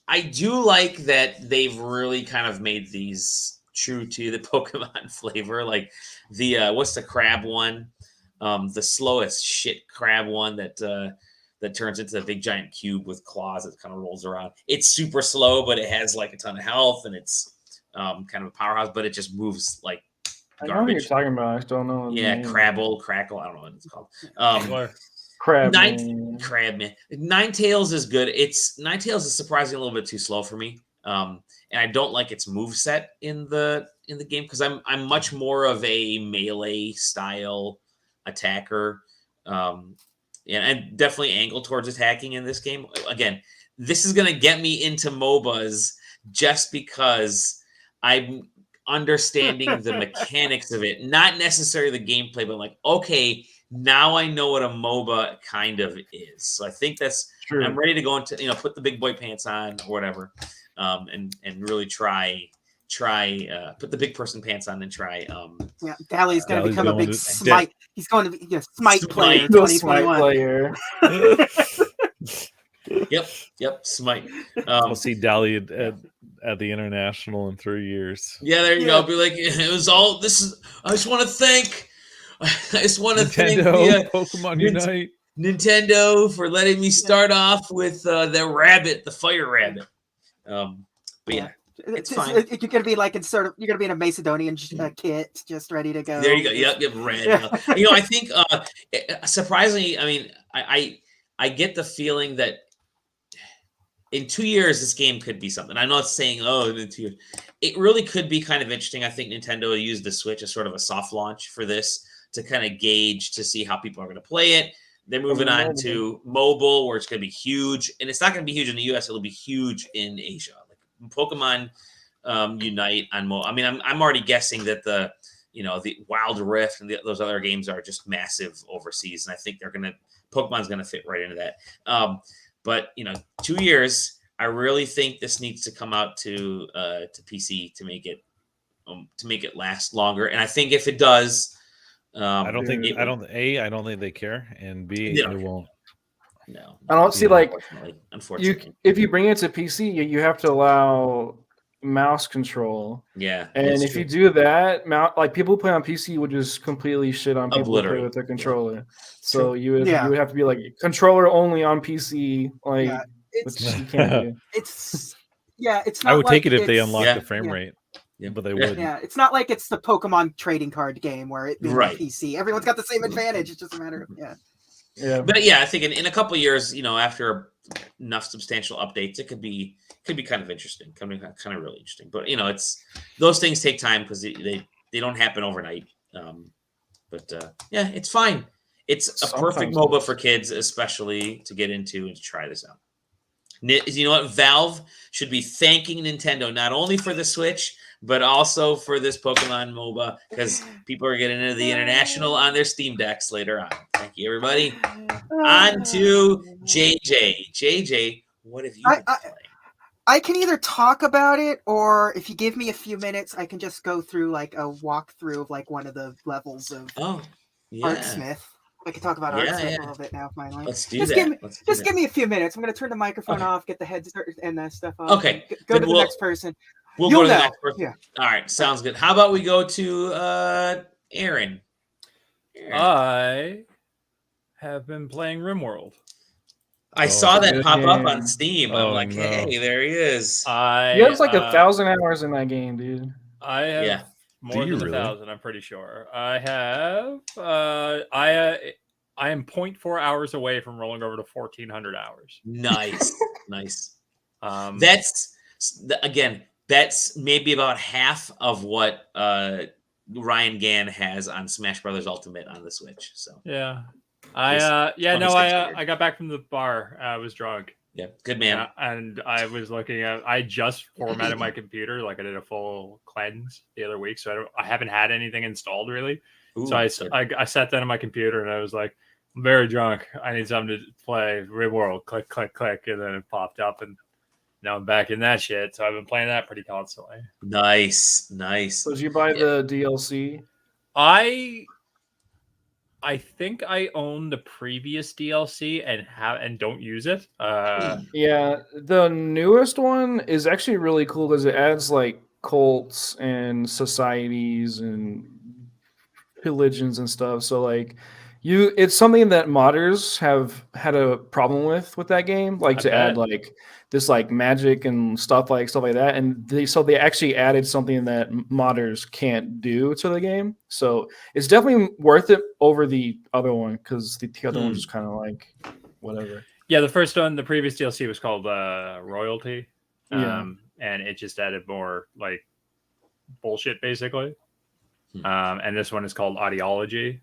I do like that they've really kind of made these true to the Pokemon flavor. Like the what's the crab one? The slowest shit crab one that turns into a big giant cube with claws that kind of rolls around. It's super slow, but it has like a ton of health, and it's kind of a powerhouse, but it just moves like garbage. I know what you're talking about. I just don't know. Yeah, Crackle. I don't know what it's called. Crabman. Ninetales is good. Ninetales is surprisingly a little bit too slow for me. And I don't like its moveset in the game because I'm much more of a melee style attacker. And definitely angle towards attacking in this game. Again, this is gonna get me into MOBAs just because I'm understanding the mechanics of it, not necessarily the gameplay, but like, okay, now I know what a MOBA kind of is. So I think that's true. I'm ready to go into, put the big boy pants on or whatever, and really try put the big person pants on and try. Dally's going to become a big Smite. He's going to be a Smite player in 2021. Yep, Smite. We'll see Dally at the International in 3 years. Yeah, there you go. Be like, it was all. I just want to thank Pokemon Unite, Nintendo for letting me start off with the fire rabbit. But yeah, it's fine. You're gonna be like you're gonna be in a Macedonian kit, just ready to go. There you go. Yep, red. I think surprisingly, I mean, I get the feeling that in 2 years this game could be something. I'm not saying in 2 years. It really could be kind of interesting. I think Nintendo used the Switch as sort of a soft launch for this to kind of gauge to see how people are going to play it. They're moving on to mobile, where it's going to be huge, and it's not going to be huge in the US. It'll be huge in Asia. Like Pokemon Unite on mobile. I mean, I'm already guessing that the Wild Rift and those other games are just massive overseas, and I think Pokemon's going to fit right into that. But 2 years, I really think this needs to come out to PC to make it last longer. And I think if it does. I don't think they care, and B, it won't. No, I don't see unfortunately. If you bring it to PC, you have to allow mouse control. Yeah, and if you do that, people who play on PC would just completely shit on people who play with their controller. Yeah. So you would have to be like controller only on PC. Like which you can't do. It's not. I would take it if they unlock the frame rate. Yeah, but they would. Yeah, it's not like it's the Pokemon trading card game where it being PC. Everyone's got the same advantage. It's just a matter of Yeah. But I think in a couple of years, after enough substantial updates, it could be kind of interesting, kind of really interesting. But it's those things take time because they don't happen overnight. It's fine. It's a perfect MOBA for kids, especially to get into and to try this out. You know what? Valve should be thanking Nintendo not only for the Switch, but also for this Pokemon MOBA, because people are getting into the International on their Steam Decks later on. Thank you, everybody. On to JJ. JJ, what have you been playing? I can either talk about it, or if you give me a few minutes, I can just go through like a walkthrough of like one of the levels of Arcsmith. I can talk about Arcsmith a little bit now. Finally, let's do that. Give me a few minutes. I'm going to turn the microphone off, get the headset and that stuff off. Okay, go to the next person. We'll go to the next person. Yeah. All right, sounds good. How about we go to Aaron? I have been playing RimWorld. I saw that pop up on Steam. I'm like, hey, there he is. He has like 1,000 hours in that game, dude. I have more than 1,000. I'm pretty sure. I have. I am 0.4 hours away from rolling over to 1,400 hours. Nice. That's maybe about half of what Ryan Gann has on Smash Brothers Ultimate on the Switch. So yeah. I got back from the bar. I was drunk. Yeah, good man. And I was looking at. I just formatted my computer. Like I did a full cleanse the other week, so I haven't had anything installed really. Ooh, so I sat down on my computer and I was like, I'm very drunk. I need something to play RimWorld. Click, click, click, and then it popped up, and now I'm back in that shit. So I've been playing that pretty constantly. Nice. So did you buy the DLC? I think I own the previous DLC and don't use it. Yeah, the newest one is actually really cool because it adds like cults and societies and religions and stuff. So like it's something that modders have had a problem with that game, like to add like this like magic and stuff like that, and they actually added something that modders can't do to the game. So it's definitely worth it over the other one because the other one's just kind of like whatever. Yeah, the previous DLC was called Royalty, and it just added more like bullshit basically. And this one is called Ideology.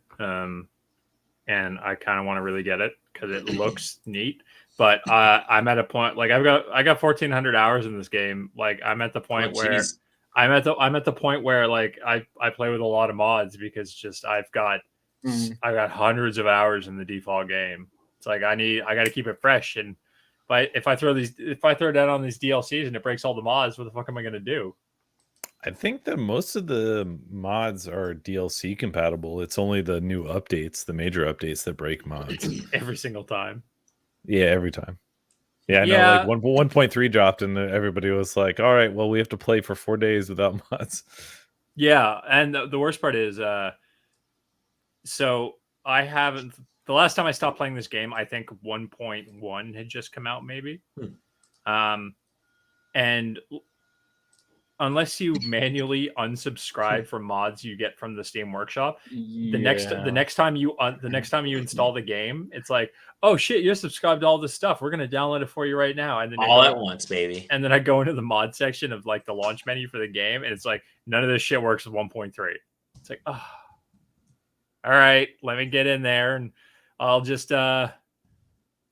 And I kind of want to really get it because it looks neat. But I'm at a point like I got 1,400 hours in this game. Like I'm at the point where I'm at the point where like I play with a lot of mods because just I've got hundreds of hours in the default game. It's like I got to keep it fresh. And if I throw down on these DLCs and it breaks all the mods, what the fuck am I gonna do? I think that most of the mods are DLC compatible. It's only the new updates, the major updates that break mods. Every single time. Yeah, every time. Yeah, I know. Like 1.3 dropped and everybody was like, all right, well, we have to play for 4 days without mods. Yeah, and the worst part is, so I haven't... The last time I stopped playing this game, I think 1.1 had just come out, maybe. And... unless you manually unsubscribe from mods you get from the Steam Workshop, the next time you install the game, it's like, oh shit, you're subscribed to all this stuff. We're gonna download it for you right now, and then all at once, baby. And then I go into the mod section of like the launch menu for the game, and it's like none of this shit works with 1.3. It's like, oh, all right, let me get in there, and I'll just go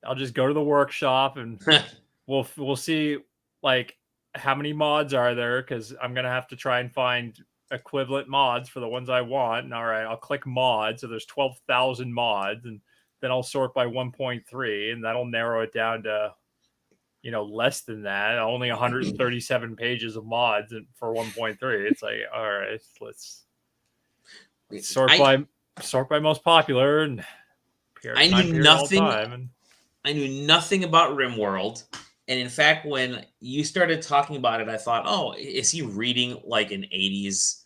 to the workshop, and we'll see like. How many mods are there? Because I'm going to have to try and find equivalent mods for the ones I want. And all right, I'll click mods. So there's 12,000 mods. And then I'll sort by 1.3. And that'll narrow it down to, less than that. Only 137 pages of mods for 1.3. It's like, all right, let's sort by most popular. And I knew nothing. I knew nothing about RimWorld. And in fact, when you started talking about it, I thought, oh, is he reading like an 80s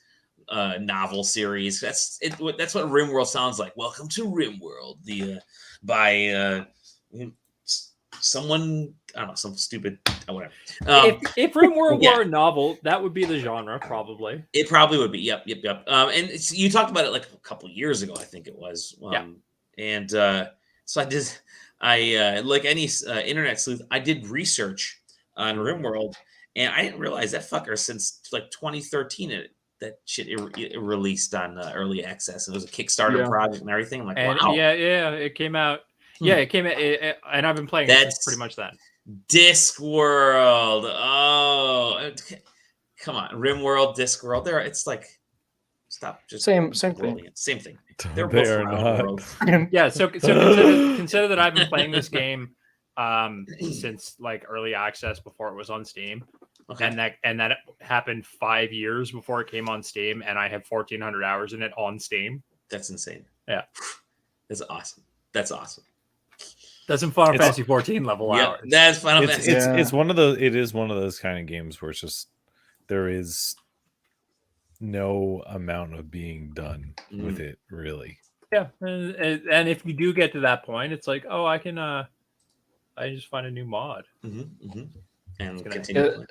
novel series? That's what RimWorld sounds like. Welcome to RimWorld, by someone, I don't know, some stupid, whatever. If RimWorld were a novel, that would be the genre, probably. It probably would be. Yep. And you talked about it like a couple years ago, I think it was. And so I did... like any internet sleuth, I did research on RimWorld, and I didn't realize that fucker since like 2013 that shit it released on early access, and it was a Kickstarter project and everything. I'm like, wow, yeah, it came out. Yeah, it came out, and I've been playing it since pretty much that. Discworld, oh, come on, RimWorld, Discworld, there, it's like. Stop. Just same thing. Same thing. They're both not. Yeah. So consider that I've been playing this game since like early access before it was on Steam. Okay. And that happened 5 years before it came on Steam, and I have 1,400 hours in it on Steam. That's insane. Yeah. That's awesome. That's awesome. That's some Final Fantasy 14 level hours. That's Final Fantasy. It's one of those. It is one of those kind of games where it's just there is no amount of being done with it, really. Yeah, and if you do get to that point, it's like, oh, I can, I just find a new mod. And continue.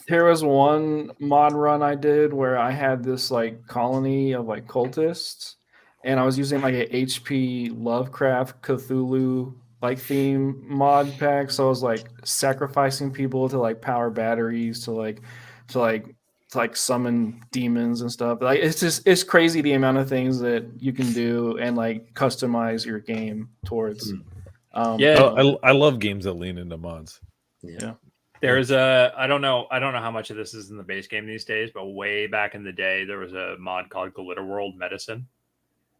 There was one mod run I did where I had this like colony of like cultists, and I was using like a HP Lovecraft Cthulhu like theme mod pack. So I was like sacrificing people to like power batteries to summon demons and stuff. Like it's crazy the amount of things that you can do and like customize your game towards. I love games that lean into mods. Yeah. There's I don't know how much of this is in the base game these days, but way back in the day, there was a mod called Glitter World Medicine.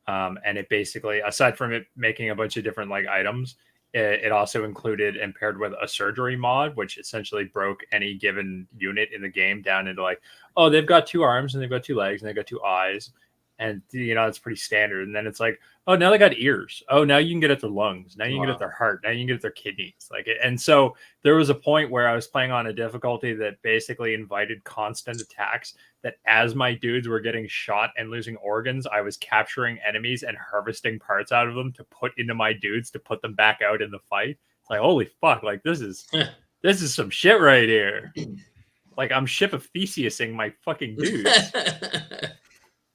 And it basically, aside from it making a bunch of different like items, it also included and paired with a surgery mod, which essentially broke any given unit in the game down into like, oh, they've got 2 arms and they've got 2 legs and they've got 2 eyes. And, you know, it's pretty standard. And then it's like, oh, now they got ears. Oh, now you can get at their lungs. Now you can get at their heart. Now you can get at their kidneys. Like, and so there was a point where I was playing on a difficulty that basically invited constant attacks, that as my dudes were getting shot and losing organs, I was capturing enemies and harvesting parts out of them to put into my dudes to put them back out in the fight. It's like, holy fuck, like this is some shit right here. Like I'm Ship of Theseusing my fucking dudes.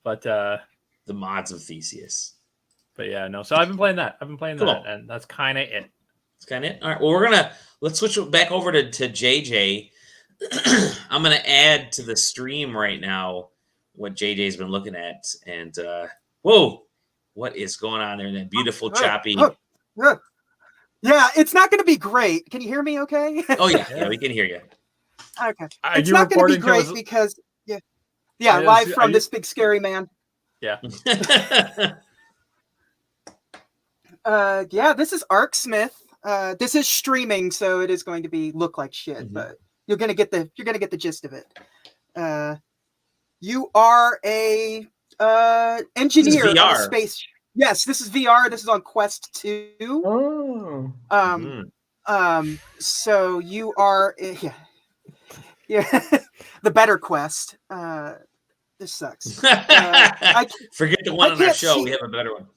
But the mods of Theseus. But yeah, no. So I've been playing that. That, and that's kind of it. That's kind of it. All right. Well, let's switch back over to JJ. I'm gonna add to the stream right now what JJ's been looking at, and whoa, what is going on there in that beautiful choppy? Yeah, it's not going to be great. Can you hear me? Okay. Oh yeah, we can hear you. Okay. It's not going to be great because. Yeah, live from this big scary man. Yeah. This is Arcsmith. This is streaming, so it is going to look like shit, but you're gonna get the gist of it. You are a engineer on a space. Yes, this is VR. This is on Quest 2. Oh. So you are the better Quest. This sucks. Forget the one on our show. We have a better one.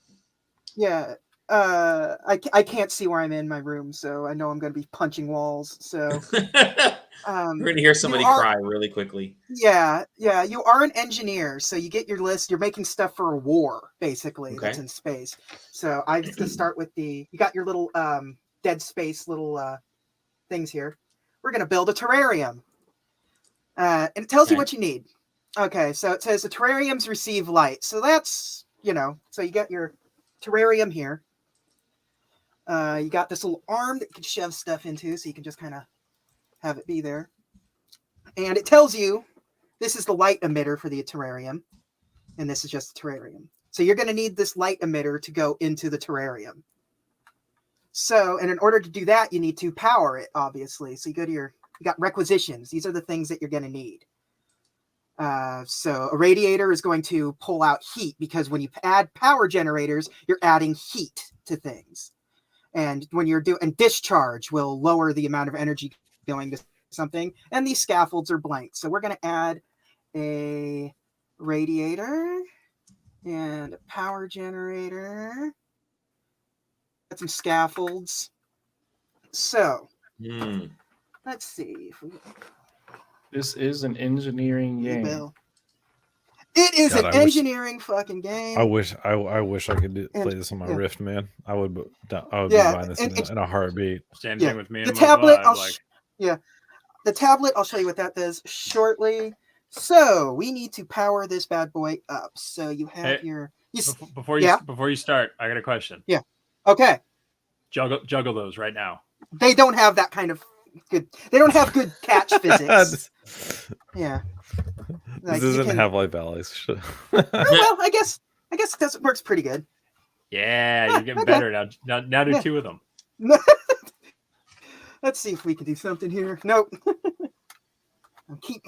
Yeah. I can't see where I'm in my room, so I know I'm going to be punching walls. So we're going to hear somebody cry really quickly. Yeah. You are an engineer, so you get your list. You're making stuff for a war, basically, that's in space. So I'm just going to start with you got your little dead space little things here. We're going to build a terrarium. And it tells you what you need. Okay, so it says the terrariums receive light. So that's, so you got your terrarium here. You got this little arm that you can shove stuff into, so you can just kind of have it be there. And it tells you this is the light emitter for the terrarium, and this is just the terrarium. So you're going to need this light emitter to go into the terrarium. So, and in order to do that, you need to power it, obviously. So you got requisitions. These are the things that you're going to need. So a radiator is going to pull out heat, because when you add power generators, you're adding heat to things. And when you're doing discharge will lower the amount of energy going to something. And these scaffolds are blank. So we're going to add a radiator and a power generator. Got some scaffolds. So let's see if we. This is an engineering game. It is an engineering fucking game. I wish I could play this on my Rift, man. I would be buying this in a heartbeat. Same thing with me. The tablet, the tablet. I'll show you what that does shortly. So we need to power this bad boy up. So you have before you start, I got a question. Yeah. Okay. Juggle those right now. They don't have that kind of good. They don't have good catch physics. Yeah. This isn't Half-Life Alyx. Well, I guess it works pretty good. Yeah, you're getting better now. Now do 2 of them. Let's see if we can do something here. Nope. I'll keep.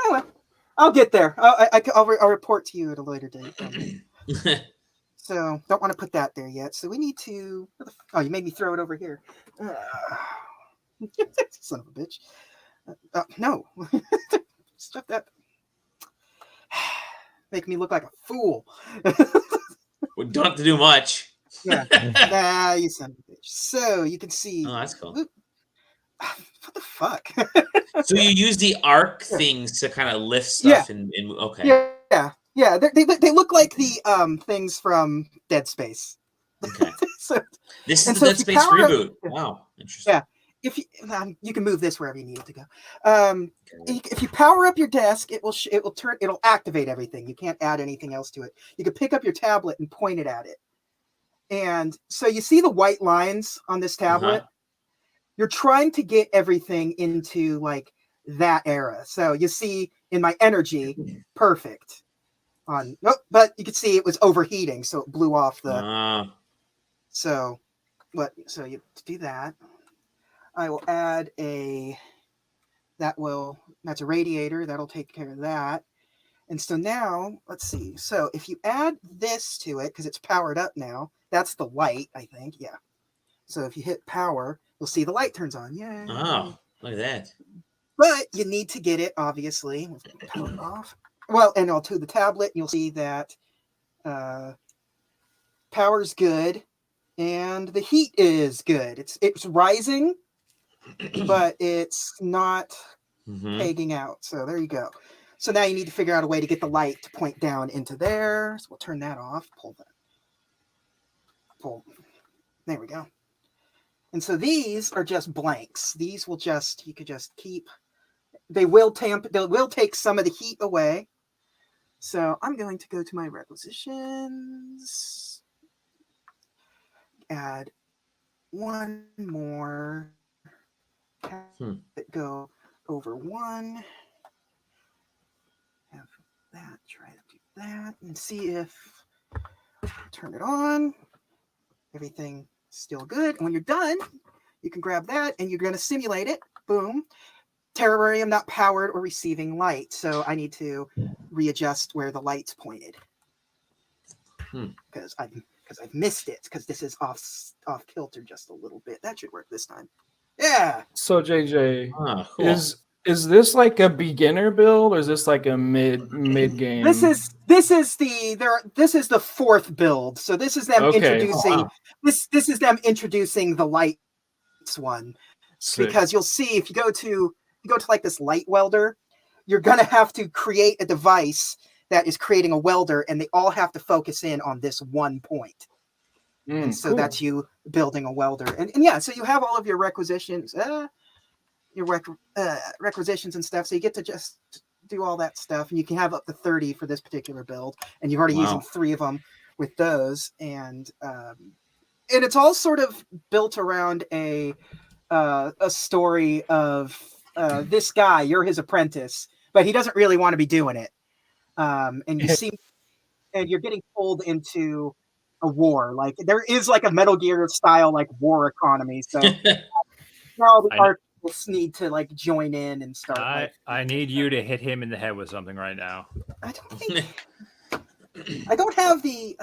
Oh, well, I'll get there. I'll report to you at a later date. So don't want to put that there yet. So we need to. Oh, you made me throw it over here. Son of a bitch. No. Stuff that. Make me look like a fool. We don't have to do much. Yeah. Nah, you son of a bitch. So you can see. Oh, that's cool. What the fuck? So you use the arc things to kind of lift stuff in okay. Yeah. They look like the things from Dead Space. Okay. So, this is the Dead Space reboot. Wow. Interesting. Yeah. If you can move this wherever you need it to go. If you power up your desk, it'll activate everything. You can't add anything else to it. You can pick up your tablet and point it at it. And so you see the white lines on this tablet. You're trying to get everything into like that era. So you see in my energy, perfect. But you can see it was overheating, so it blew off the. So you do that. I will add that's a radiator. That'll take care of that. And so now, let's see. So if you add this to it, because it's powered up now, that's the light, I think. Yeah. So if you hit power, you'll see the light turns on. Yeah. Oh, look at that. But you need to get it, obviously. Power it off. Well, and I'll to the tablet, you'll see that power's good and the heat is good. It's rising, but it's not pegging out. So there you go. So now you need to figure out a way to get the light to point down into there. So we'll turn that off. Pull. There we go. And so these are just blanks. These will you could just keep. They will take some of the heat away. So I'm going to go to my requisitions. Add one more. That go over one. Have that. Try to do that and see if turn it on. Everything still good. And when you're done, you can grab that and you're going to simulate it. Boom. Terrarium not powered or receiving light. So I need to readjust where the light's pointed. Because I've missed it. Because this is off kilter just a little bit. That should work this time. Yeah. So JJ, cool. Is this like a beginner build or is this like a mid game? This is the fourth build. So this is them introducing this is them introducing the lights one. Sick. Because you'll see if you go to like this light welder, you're gonna have to create a device that is creating a welder, and they all have to focus in on this one point. And so that's you building a welder. And yeah, so you have all of your requisitions, requisitions and stuff. So you get to just do all that stuff, and you can have up to 30 for this particular build. And you're already using 3 of them with those. And it's all sort of built around a story of this guy. You're his apprentice, but he doesn't really want to be doing it. And you see, and you're getting pulled into a war. Like there is like a Metal Gear style like war economy. So now the artists need to like join in and start. I need you to hit him in the head with something right now. I don't have the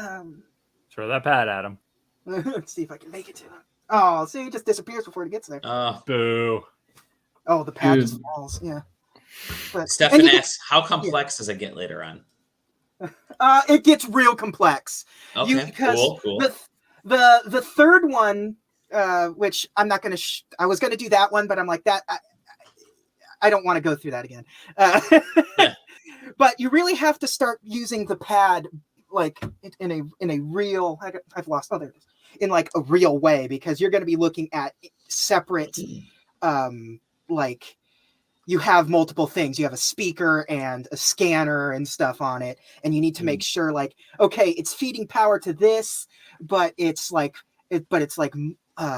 throw that pad at him. Let's see if I can make it to him. Oh, see, he just disappears before it gets there. Boo. Oh, the pad just falls. Yeah. But Stefan asks, how complex does it get later on? It gets real complex. Okay, cool. The third one, which I'm not going to. I was going to do that one, but I'm like that. I don't want to go through that again. But you really have to start using the pad like in a real. I've lost. Oh, there it is. In like a real way, because you're going to be looking at separate, like. You have multiple things. You have a speaker and a scanner and stuff on it. And you need to make sure like, okay, it's feeding power to this, but it's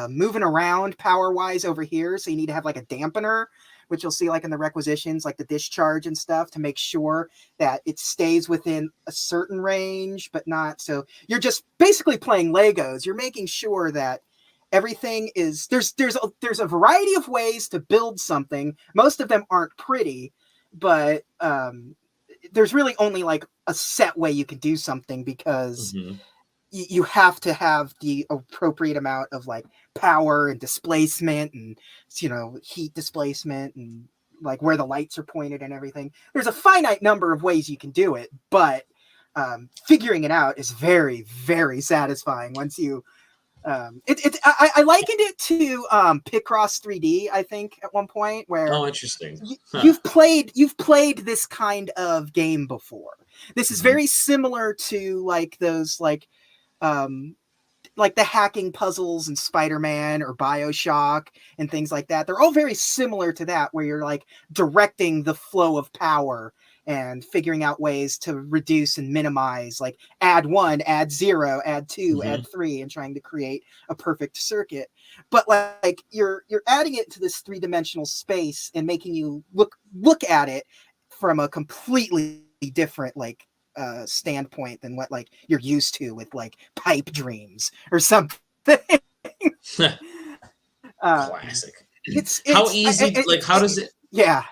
moving around power wise over here. So you need to have like a dampener, which you'll see like in the requisitions, like the discharge and stuff to make sure that it stays within a certain range, but not. So you're just basically playing Legos. You're making sure that everything is there's a variety of ways to build something. Most of them aren't pretty, but there's really only like a set way you can do something, because you have to have the appropriate amount of like power and displacement and, you know, heat displacement and like where the lights are pointed and everything. There's a finite number of ways you can do it, but figuring it out is very, very satisfying once you I likened it to Picross 3D, I think, at one point, where interesting. You've played this kind of game before. This is very similar to like those like the hacking puzzles in Spider-Man or BioShock and things like that. They're all very similar to that, where you're like directing the flow of power and figuring out ways to reduce and minimize, like add 1, add 0, add 2, add 3, and trying to create a perfect circuit. But like you're adding it to this 3-dimensional space and making you look at it from a completely different like standpoint than what like you're used to with like Pipe Dreams or something. Classic. It's how easy? How does it? Yeah.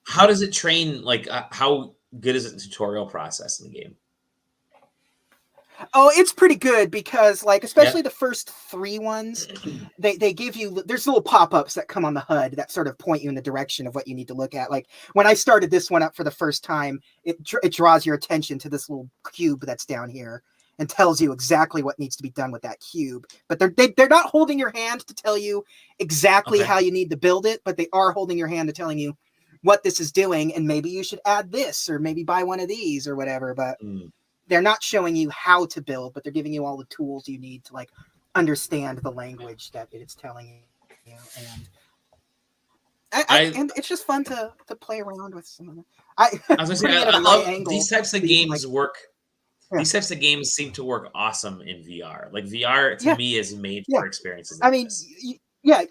How does it train? Like, how good is it the tutorial process in the game? Oh, it's pretty good, because like especially the first 3 ones, they give you, there's little pop-ups that come on the HUD that sort of point you in the direction of what you need to look at. Like when I started this one up for the first time, it draws your attention to this little cube that's down here and tells you exactly what needs to be done with that cube. But they're not holding your hand to tell you exactly how you need to build it, but they are holding your hand to telling you what this is doing, and maybe you should add this or maybe buy one of these or whatever. But they're not showing you how to build, but they're giving you all the tools you need to like understand the language that it's telling you. And it's just fun to play around with some of them. I was gonna say, I love these types of games work. These types of games seem to work awesome in VR. Like VR to me is made for experiences like this.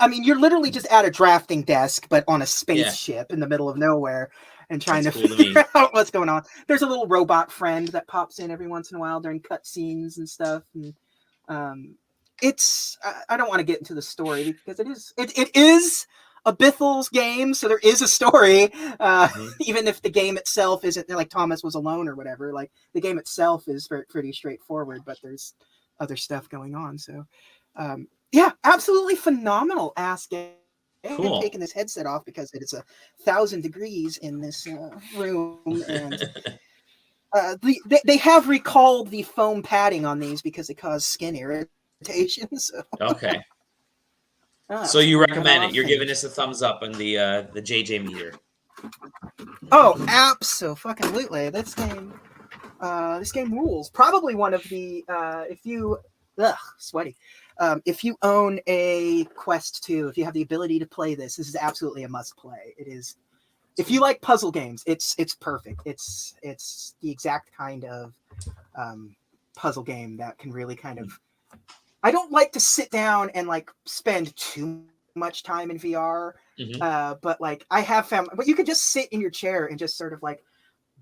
I mean, you're literally just at a drafting desk, but on a spaceship in the middle of nowhere, and trying to figure out what's going on. There's a little robot friend that pops in every once in a while during cutscenes and stuff. And it's I don't want to get into the story, because it is a Bithell's game, so there is a story. Even if the game itself isn't like Thomas was alone or whatever. Like the game itself is pretty straightforward, but there's other stuff going on. So. Yeah, absolutely phenomenal ass game. Cool. I'm taking this headset off because it is 1,000 degrees in this room, and they have recalled the foam padding on these because they cause skin irritation. So. Okay. So you recommend it? You're giving us a thumbs up on the JJ meter. Oh, absolutely! This game rules. Probably one of the sweaty. If you own a Quest 2, if you have the ability to play this is absolutely a must play. It is. If you like puzzle games, it's perfect. It's the exact kind of puzzle game that can really kind of. I don't like to sit down and like spend too much time in VR, but like I have found. But you can just sit in your chair and just sort of like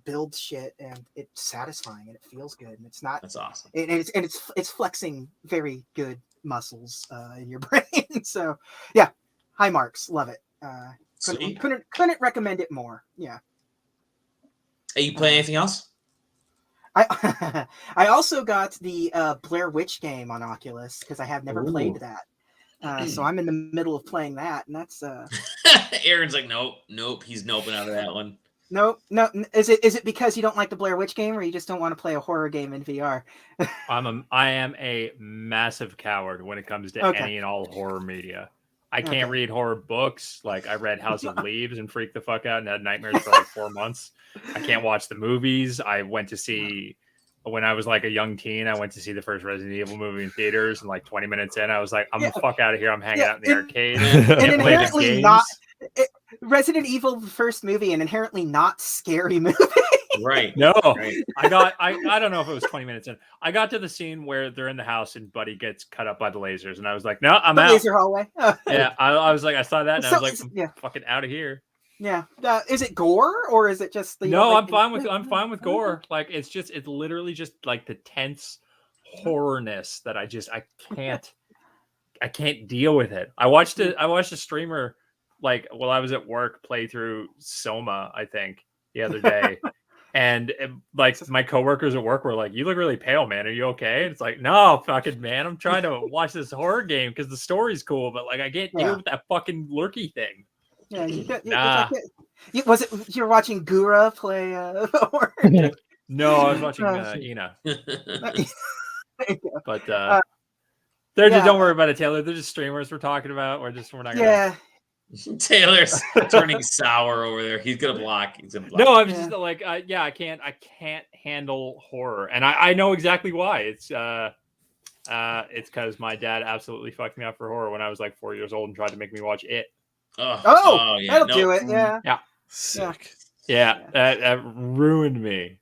build shit, and it's satisfying and it feels good, and it's not. That's awesome. And it's flexing very good muscles in your brain. So yeah, high marks, love it. Couldn't recommend it more. Yeah. Are you playing anything else? I also got the Blair Witch game on Oculus, because I have never played that. So I'm in the middle of playing that, and that's Aaron's like, nope, he's noping out of that one. No. Is it because you don't like the Blair Witch game, or you just don't want to play a horror game in VR? I am a massive coward when it comes to any and all horror media. I can't read horror books. Like I read House of Leaves and freaked the fuck out and had nightmares for like 4 months. I can't watch the movies. I went to see, when I was like a young teen, I went to see the first Resident Evil movie in theaters, and like 20 minutes in, I was like, I'm the fuck out of here. I'm hanging out in the arcade. And inherently not. Resident Evil, the first movie, an inherently not scary movie. Right. No. Right. I don't know if it was 20 minutes in. I got to the scene where they're in the house and Buddy gets cut up by the lasers, and I was like, no, I'm out. Laser hallway. Yeah, I was like, I saw that, and I was like, I'm fucking out of here. Yeah. Is it gore, or is it just the? No, I'm fine with gore. Like it's literally just like the tense horrorness that I can't deal with it. I watched a streamer like while I was at work play through Soma, I think, the other day. And like my coworkers at work were like, "You look really pale, man. Are you okay?" And it's like, "No, fucking man, I'm trying to watch this horror game because the story's cool, but like I can't deal with that fucking lurky thing." Yeah, was it you're watching Gura play horror? No, I was watching Ina. But don't worry about it, Taylor. They're just streamers we're talking about. We're not gonna. Taylor's turning sour over there. He's gonna block. No, I'm just like, I can't handle horror, and I know exactly why. It's because my dad absolutely fucked me up for horror when I was like 4 years old and tried to make me watch it. That'll do it. Yeah. Sick. Yeah, that ruined me.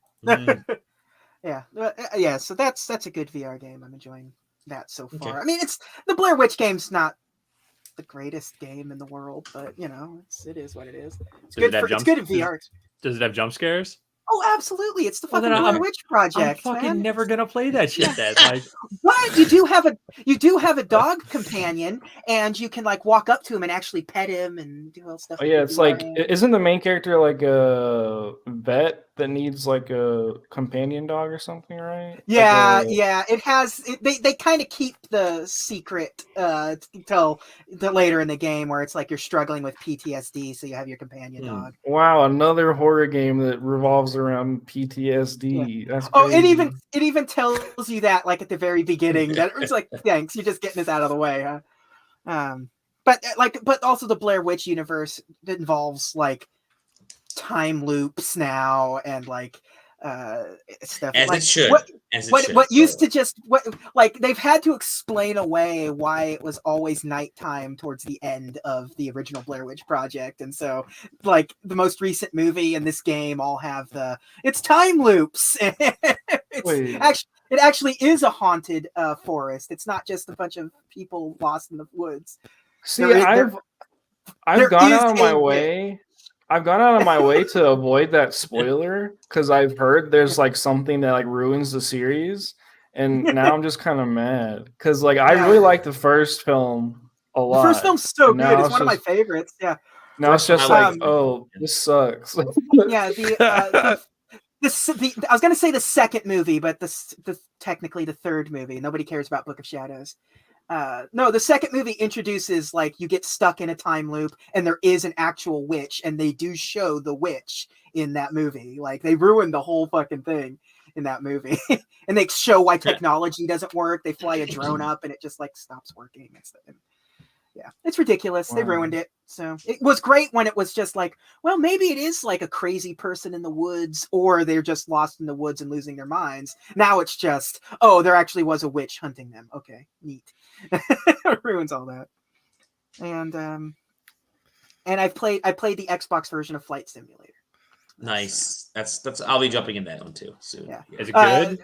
Yeah. So that's a good VR game. I'm enjoying that so far. Okay. I mean, it's the Blair Witch game's not the greatest game in the world, but it is what it is. It's good in VR. Does it have jump scares? Oh, absolutely! It's the fucking Blair Witch Project. I'm fucking never gonna play that shit. Then, like, what? You do have a dog companion, and you can like walk up to him and actually pet him and do all stuff. Oh yeah, it's like, isn't the main character like a vet that needs like a companion dog or something, right? Yeah, It has. They kind of keep the secret until later in the game, where it's like you're struggling with PTSD, so you have your companion dog. Wow, another horror game that revolves around PTSD. That's crazy. It even tells you that like at the very beginning that it's like, thanks, you're just getting this out of the way, huh? But also the Blair Witch universe involves like time loops now and like stuff as like, it should. What used to just like they've had to explain away why it was always nighttime towards the end of the original Blair Witch Project, and so like the most recent movie and this game all have it's time loops. It actually is a haunted forest. It's not just a bunch of people lost in the woods. See, I've gone out of my way. I've gone out of my way to avoid that spoiler because I've heard there's like something that like ruins the series, and now I'm just kind of mad because like I really like the first film a lot. The first film's so good; it's one of my favorites. Yeah. Now it's just like, oh, this sucks. Yeah. I was gonna say the second movie, but technically the third movie. Nobody cares about Book of Shadows. No, the second movie introduces like you get stuck in a time loop and there is an actual witch, and they do show the witch in that movie. Like they ruined the whole fucking thing in that movie. And they show why technology doesn't work. They fly a drone up and it just like stops working. Yeah, it's ridiculous. Wow. They ruined it. So it was great when it was just like, well, maybe it is like a crazy person in the woods, or they're just lost in the woods and losing their minds. Now it's just, oh, there actually was a witch hunting them. Okay, neat. It ruins all that. And I played the Xbox version of Flight Simulator. Nice. That's I'll be jumping in that one too soon. Yeah. Is it good?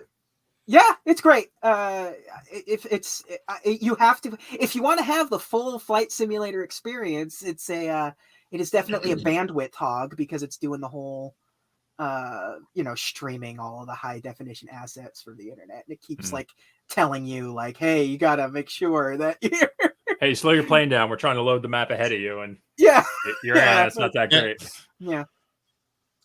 Yeah, it's great. You have to, if you want to have the full Flight Simulator experience, it is definitely a bandwidth hog because it's doing the whole, streaming all of the high definition assets for the internet. And it keeps like telling you like, hey, you gotta make sure that you're. Hey, slow your plane down. We're trying to load the map ahead of you, and your it's not that great. Yeah.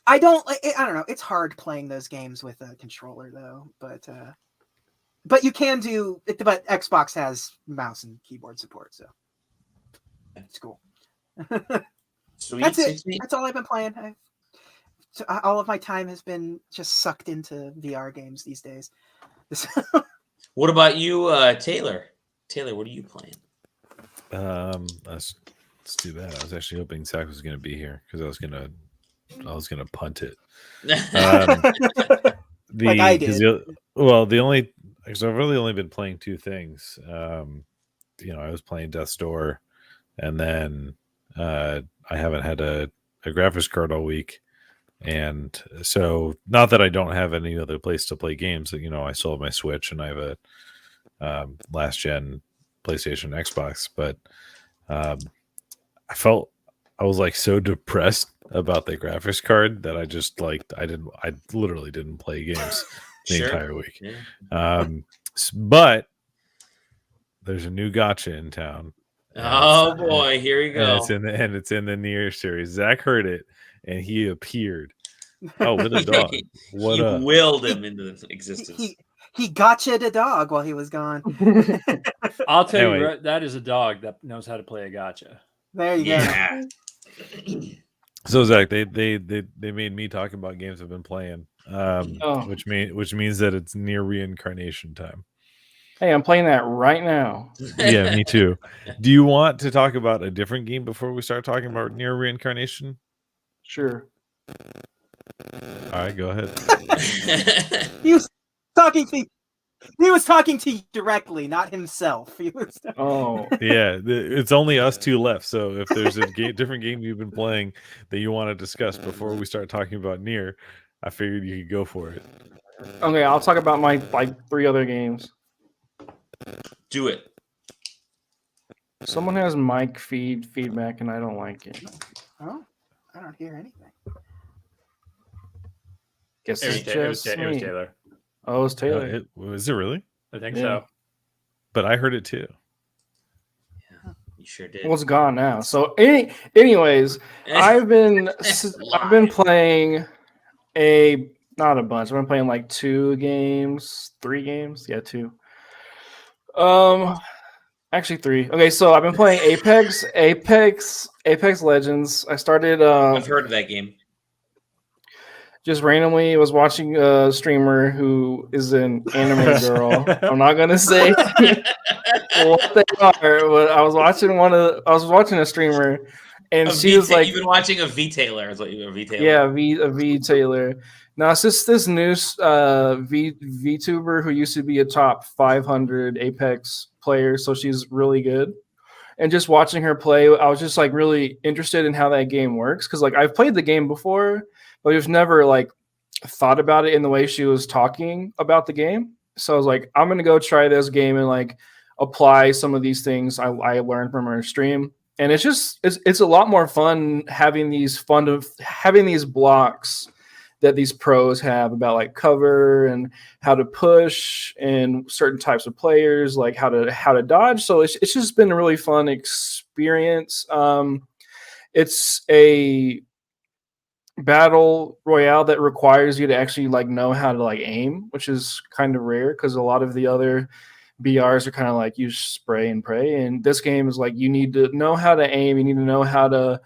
I don't know. It's hard playing those games with a controller though, but you can do it. But Xbox has mouse and keyboard support, so it's cool. Sweet, that's it. sweet. That's all I've been playing. All of my time has been just sucked into VR games these days. What about you, Taylor? Taylor, what are you playing? Let's do that. I was actually hoping Zach was going to be here because I was gonna punt it. Like I did. Because I've really only been playing two things. I was playing Death's Door, and then I haven't had a graphics card all week, and so not that I don't have any other place to play games. I still have my Switch and I have a last gen PlayStation, Xbox, but I was like so depressed about the graphics card that I literally didn't play games the entire week. Yeah. But there's a new gacha in town. Oh boy, here we go. And it's in the Nier series. Zach heard it, and he appeared. Oh, with a dog. What up? Willed him into existence. He gotcha a dog while he was gone. I'll tell you, that is a dog that knows how to play a gacha. There you go. So Zach, they made me talk about games I've been playing, which means that it's Nier Reincarnation time. Hey, I'm playing that right now. Yeah, me too. Do you want to talk about a different game before we start talking about Nier Reincarnation? Sure. All right, go ahead. He was talking to you directly, not himself. Oh, yeah, it's only us two left. So if there's a different game you've been playing that you want to discuss before we start talking about Nier, I figured you could go for it. Okay, I'll talk about my 3 other games. Do it. Someone has mic feedback, and I don't like it. Oh, I don't hear anything. Guess It was Taylor. Oh, it's Taylor. Was it really? I think so. But I heard it too. Yeah, you sure did. Well, it's gone now. So, anyways, I've been playing not a bunch. I've been playing like 2 games, 3 games. Yeah, 2. Actually 3. Okay, so I've been playing Apex Legends. I started. I've heard of that game. Just randomly was watching a streamer who is an anime girl. I'm not gonna say what they are, but I was watching a streamer, and she was like, "You've been watching a V-Tailer." Is what you a V-Tailer? Yeah, a V-Tailer. Now it's just this new VTuber who used to be a top 500 Apex player, so she's really good. And just watching her play, I was just like really interested in how that game works, because like I've played the game before, but I've never like thought about it in the way she was talking about the game. So I was like, I'm gonna go try this game and like apply some of these things I learned from her stream. And it's a lot more fun having these blocks that these pros have about like cover and how to push and certain types of players, like how to dodge. So it's just been a really fun experience. It's a battle royale that requires you to actually like know how to like aim, which is kind of rare because a lot of the other BRs are kind of like you spray and pray, and this game is like you need to know how to aim, you need to know how to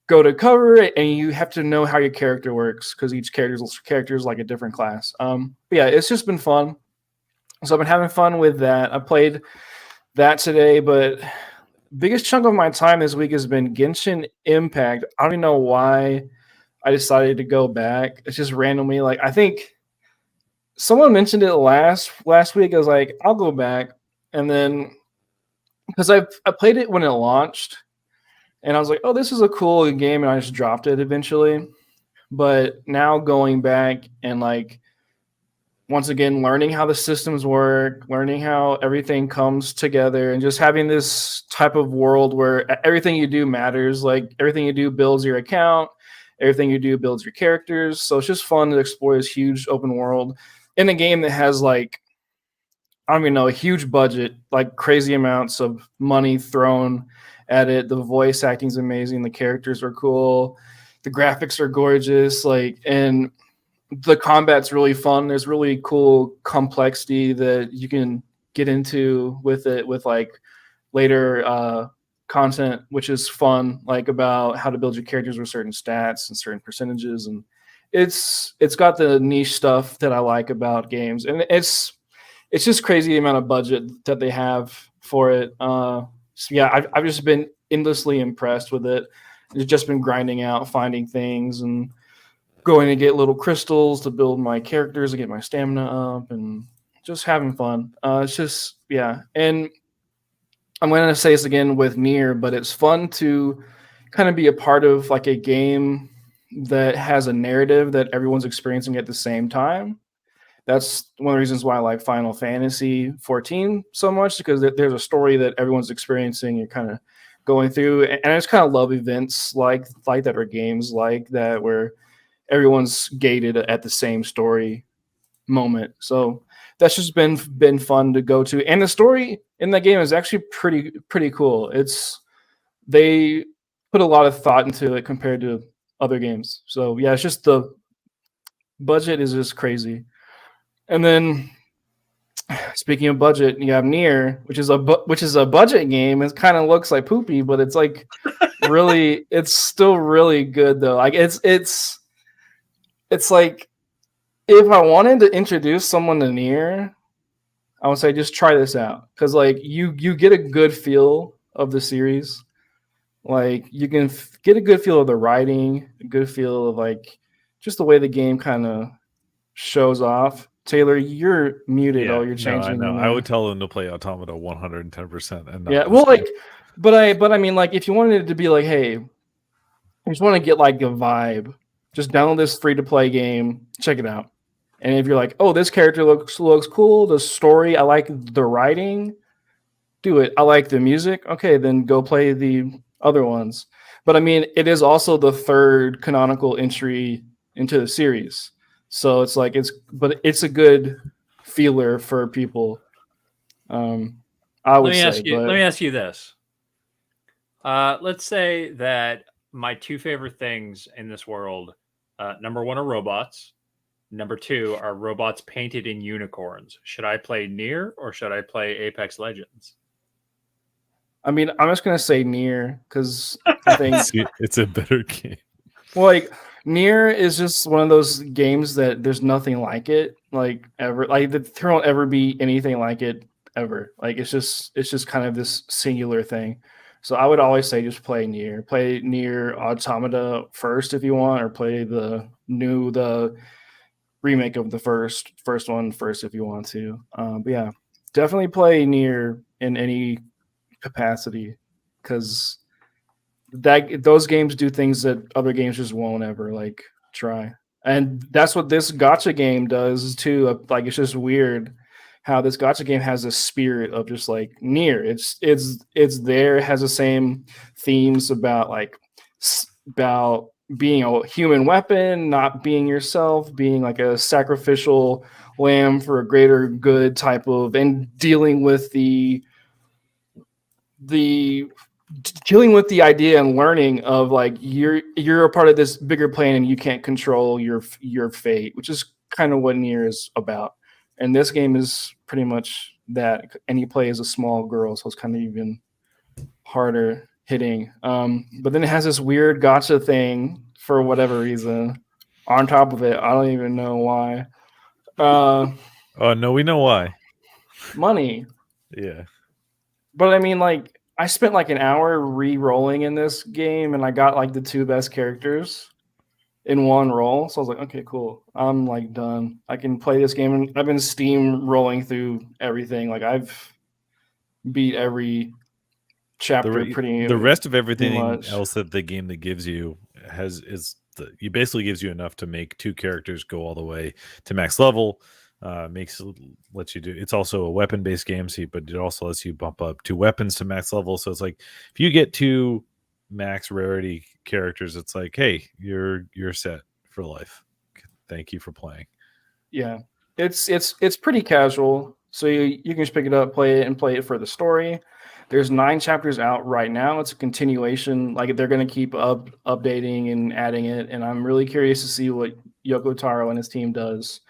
go to cover, and you have to know how your character works because each character is like a different class. But yeah, it's just been fun. So I've been having fun with that. I played that today, but biggest chunk of my time this week has been Genshin Impact. I don't even know why I decided to go back. It's just randomly, like I think someone mentioned it last week. I was like, I'll go back, and then because I played it when it launched, and I was like, oh, this is a cool game, and I just dropped it eventually. But now going back and like once again learning how the systems work, learning how everything comes together, and just having this type of world where everything you do matters. Like everything you do builds your account, everything you do builds your characters. So it's just fun to explore this huge open world in a game that has like, I don't even know, a huge budget, like crazy amounts of money thrown at it. The voice acting is amazing. The characters are cool. The graphics are gorgeous. Like, and the combat's really fun. There's really cool complexity that you can get into with it with like later content, which is fun, like about how to build your characters with certain stats and certain percentages. And it's got the niche stuff that I like about games. And it's just crazy the amount of budget that they have for it. So yeah, I've just been endlessly impressed with it. I've just been grinding out, finding things, and going to get little crystals to build my characters and get my stamina up, and just having fun. It's just, yeah. And I'm going to say this again with Nier, but it's fun to kind of be a part of like a game that has a narrative that everyone's experiencing at the same time. That's one of the reasons why I like Final Fantasy 14 so much, because there's a story that everyone's experiencing. You're kind of going through, and I just kind of love events like that, or games like that where everyone's gated at the same story moment. So that's just been fun to go to, and the story in that game is actually pretty cool. They put a lot of thought into it compared to other games. So yeah, it's just the budget is just crazy. And then speaking of budget, you have Nier, which is a budget game. It kind of looks like poopy, but it's like really, it's still really good though. Like it's like if I wanted to introduce someone to Nier, I would say just try this out because like you get a good feel of the series. Like you can get a good feel of the writing, a good feel of like just the way the game kind of shows off. Taylor, you're muted. Yeah, you're changing. No, I would tell them to play Automata 110%. And yeah, well, like, but I mean, like, if you wanted it to be like, hey, I just want to get like a vibe, just download this free to play game, check it out. And if you're like, oh, this character looks cool, the story, I like the writing, do it. I like the music. Okay, then go play the other ones. But I mean, it is also the third canonical entry into the series. So it's like it's a good feeler for people. I would say. Let me ask you this. Let's say that my two favorite things in this world, number one are robots. Number two are robots painted in unicorns. Should I play Nier or should I play Apex Legends? I mean, I'm just gonna say Nier because I think it's a better game. Well, like Nier is just one of those games that there's nothing like it, like ever. Like there won't ever be anything like it ever. Like it's just kind of this singular thing. So I would always say just play Nier. Play Nier Automata first if you want, or play the remake of the first one first if you want to. But yeah, definitely play Nier in any capacity because those games do things that other games just won't ever like try. And that's what this gacha game does too. Like it's just weird how this gacha game has a spirit of just like Nier. It's there, it has the same themes about being a human weapon, not being yourself, being like a sacrificial lamb for a greater good type of, and dealing with the idea and learning of like you're a part of this bigger plan and you can't control your fate, which is kind of what Nier is about. And this game is pretty much that. And you play as a small girl, so it's kind of even harder hitting. But then it has this weird gacha thing for whatever reason on top of it. I don't even know why. Oh no, we know why. Money. Yeah. But I mean, like, I spent like an hour re-rolling in this game and I got like the two best characters in one roll. So I was like, okay, cool. I'm like done. I can play this game. And I've been steam rolling through everything. Like I've beat every chapter the rest of everything else that the game that gives you you basically gives you enough to make two characters go all the way to max level. Lets you do. It's also a weapon-based game, but it also lets you bump up two weapons to max level. So it's like if you get two max rarity characters, it's like, hey, you're set for life. Thank you for playing. Yeah, it's pretty casual. So you can just pick it up, play it for the story. There's 9 chapters out right now. It's a continuation. Like they're going to keep updating and adding it, and I'm really curious to see what Yoko Taro and his team does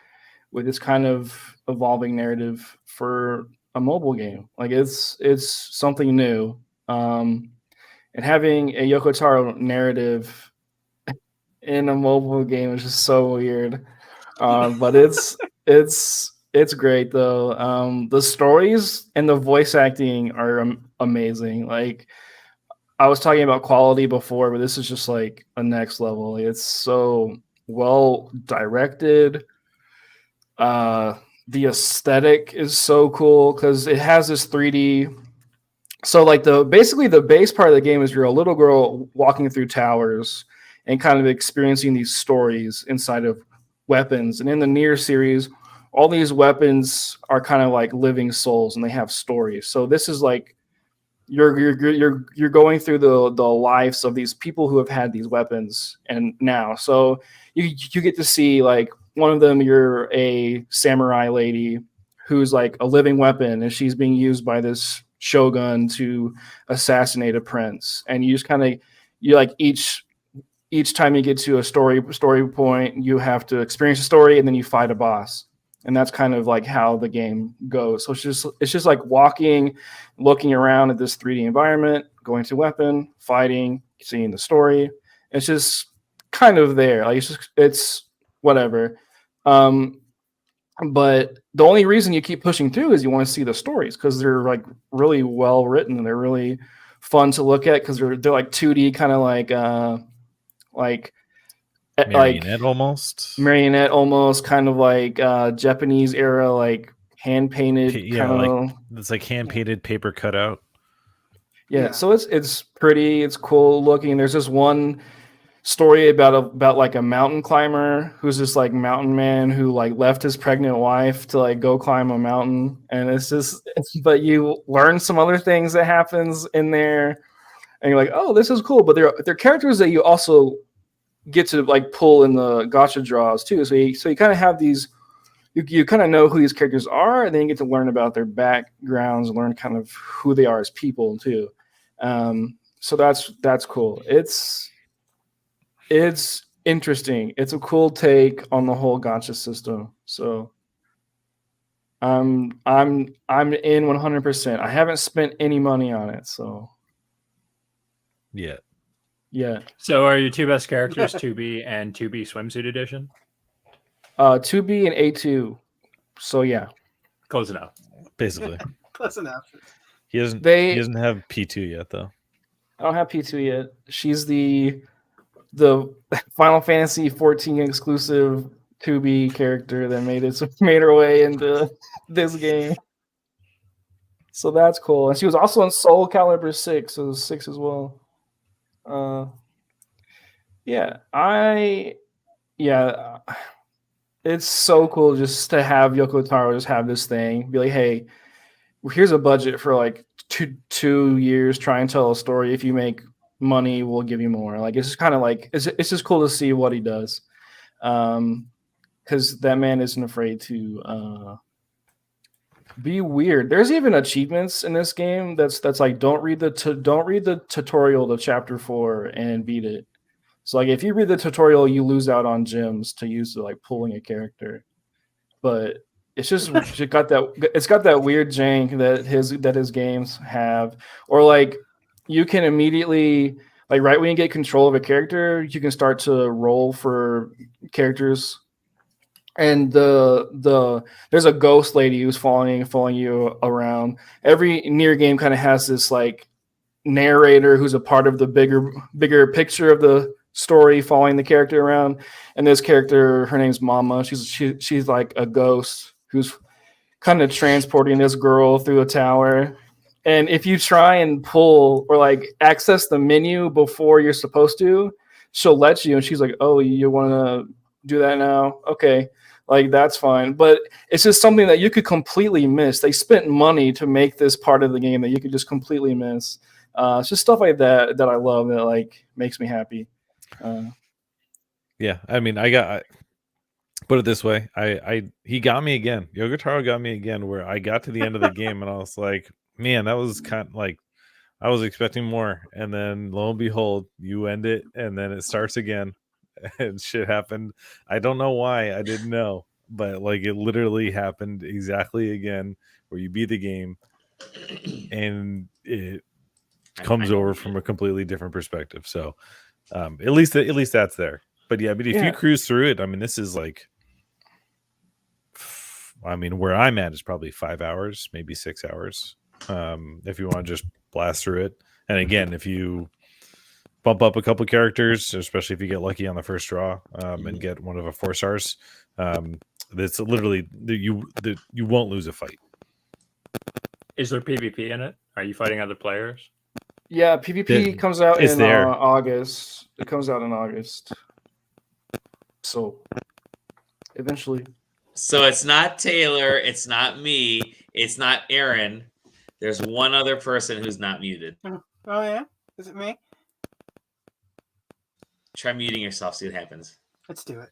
with this kind of evolving narrative for a mobile game. Like it's something new. And having a Yoko Taro narrative in a mobile game is just so weird. But it's great though. The stories and the voice acting are amazing. Like I was talking about quality before, but this is just like a next level. It's so well directed. The aesthetic is so cool because it has this 3D. So like basically the base part of the game is you're a little girl walking through towers and kind of experiencing these stories inside of weapons. And in the Nier series, all these weapons are kind of like living souls and they have stories. So this is like you're going through the lives of these people who have had these weapons and now. So you get to see like one of them, you're a samurai lady who's like a living weapon, and she's being used by this shogun to assassinate a prince. And you just kind of each time you get to a story point, you have to experience a story, and then you fight a boss. And that's kind of like how the game goes. So it's just like walking, looking around at this 3D environment, going to weapon, fighting, seeing the story. It's just kind of there. Like it's whatever. But the only reason you keep pushing through is you want to see the stories, because they're like really well written and they're really fun to look at, because they're like 2D, kind of like marionette almost, kind of like Japanese era, like hand painted. It's like hand painted paper cutout. Yeah, so it's pretty, it's cool looking. There's this one story about like a mountain climber who's this like mountain man who like left his pregnant wife to like go climb a mountain, and but you learn some other things that happens in there, and you're like, oh, this is cool. But they're characters that you also get to like pull in the gacha draws too. So you kind of have these, you kind of know who these characters are, and then you get to learn about their backgrounds and learn kind of who they are as people too. So that's cool. It's interesting. It's a cool take on the whole gacha system. So I'm in 100%. I haven't spent any money on it, so yeah. So are your two best characters 2B and 2B Swimsuit Edition? 2B and A2. So yeah, close enough. Basically, close enough. He doesn't have P2 yet though. I don't have P2 yet. She's the Final Fantasy 14 exclusive 2B character that made her way into this game. So that's cool. And she was also in Soul Calibur 6, so 6 as well. It's so cool just to have Yoko Taro just have this thing, be like, hey, here's a budget for like two years, try and tell a story. If you make money, we'll give you more. Like, it's just kind of like, it's just cool to see what he does, because that man isn't afraid to be weird. There's even achievements in this game that's like, don't read the tutorial to chapter 4 and beat it. So like, if you read the tutorial, you lose out on gems to use to like pulling a character. But it's just got that weird jank that his games have. Or like, you can immediately, like, right when you get control of a character, you can start to roll for characters. And there's a ghost lady who's following you around. Every near game kind of has this like narrator who's a part of the bigger picture of the story, following the character around. And this character, her name's Mama. She's like a ghost who's kind of transporting this girl through a tower. And if you try and pull or like access the menu before you're supposed to, she'll let you. And she's like, oh, you want to do that now? Okay. Like, that's fine. But it's just something that you could completely miss. They spent money to make this part of the game that you could just completely miss. It's just stuff like that I love, that like makes me happy. Yeah, I mean, put it this way, he got me again. Yoko Taro got me again, where I got to the end of the game and I was like, man, that was kind of like, I was expecting more, and then lo and behold, you end it, and then it starts again, and shit happened. I don't know why. I didn't know, but like, it literally happened exactly again, where you beat the game, and it comes over from a completely different perspective. So at least that's there. But yeah, but if you cruise through it, I mean, this is like, I mean, where I'm at is probably 5 hours, maybe 6 hours. If you want to just blast through it. And again, if you bump up a couple characters, especially if you get lucky on the first draw, and get one of the 4 stars, that's literally you won't lose a fight. Is there PvP in it? Are you fighting other players? Yeah, PvP comes out in August. It comes out in August. So eventually. So it's not Taylor, it's not me, it's not Aaron. There's one other person who's not muted. Oh yeah? Is it me? Try muting yourself, see what happens. Let's do it.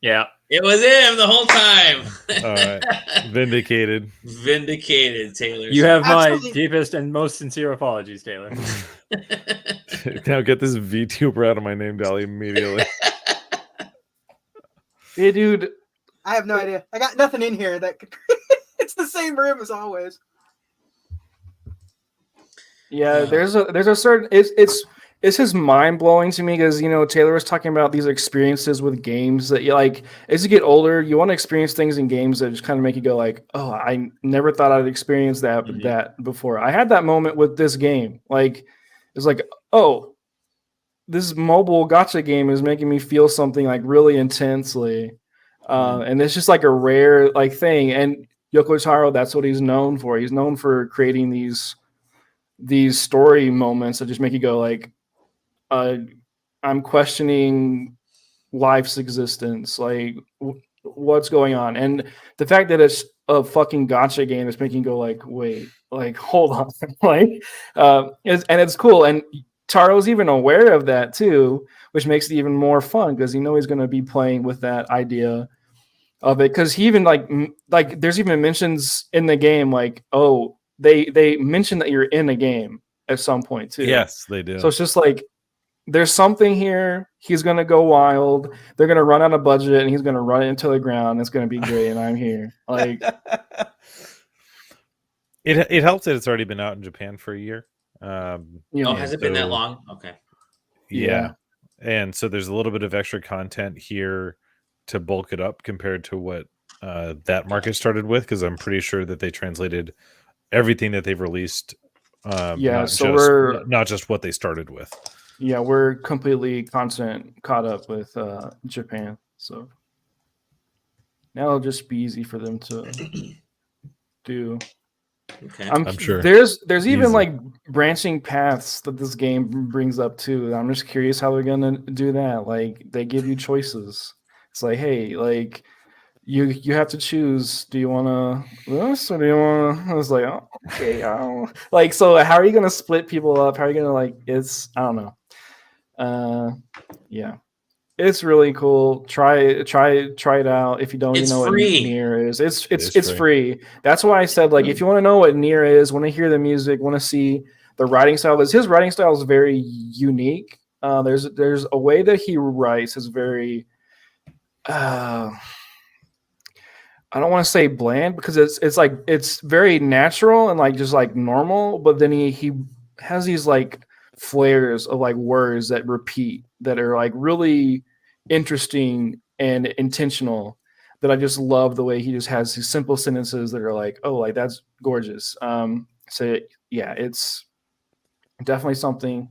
Yeah. It was him the whole time. All right. Vindicated. Vindicated, Taylor. You have my Absolutely. deepest and most sincere apologies, Taylor. Now get this VTuber out of my name, Dolly, immediately. Hey, dude. I have no idea. I got nothing in here that could. It's the same room as always. Yeah, there's a certain it's just mind blowing to me because Taylor was talking about these experiences with games that you like as you get older, you want to experience things in games that just kind of make you go like, oh, I never thought I'd experience that before. I had that moment with this game. Like it's like, oh, this mobile gacha game is making me feel something like really intensely. And it's just like a rare like thing. And Yoko Taro, that's what he's known for. He's known for creating these story moments that just make you go like, I'm questioning life's existence, like what's going on. And the fact that it's a fucking gacha game is making you go like, wait, like hold on, like, and it's cool. And Taro's even aware of that too, which makes it even more fun because he's going to be playing with that idea of it. Because he even like there's even mentions in the game like, oh, they mention that you're in a game at some point too. Yes, they do. So it's just like there's something here. He's gonna go wild. They're gonna run out of budget, and he's gonna run it into the ground. It's gonna be great, and I'm here. Like it helps that it's already been out in Japan for a year. Has it been that long? Okay. Yeah. And so there's a little bit of extra content here to bulk it up compared to what that market started with, because I'm pretty sure that they translated everything that they've released. Not just what they started with. Yeah, we're completely caught up with Japan. So now it'll just be easy for them to do. Okay. I'm sure. There's even like branching paths that this game brings up too. I'm just curious how they're gonna do that. Like they give you choices. It's like, hey, like you have to choose. Do you want to this or do you want to? I was like, oh, okay, I don't. Like, so how are you gonna split people up? How are you gonna like? I don't know. Yeah, it's really cool. Try it out if you don't. It's know free. What Nier is. It's free. That's why I said like if you want to know what Nier is, want to hear the music, want to see the writing style. His writing style is very unique. There's a way that he writes is very. I don't want to say bland because it's like it's very natural and like just like normal, but then he has these like flares of like words that repeat that are like really interesting and intentional that I just love the way he just has these simple sentences that are like, oh, like that's gorgeous. So yeah, it's definitely something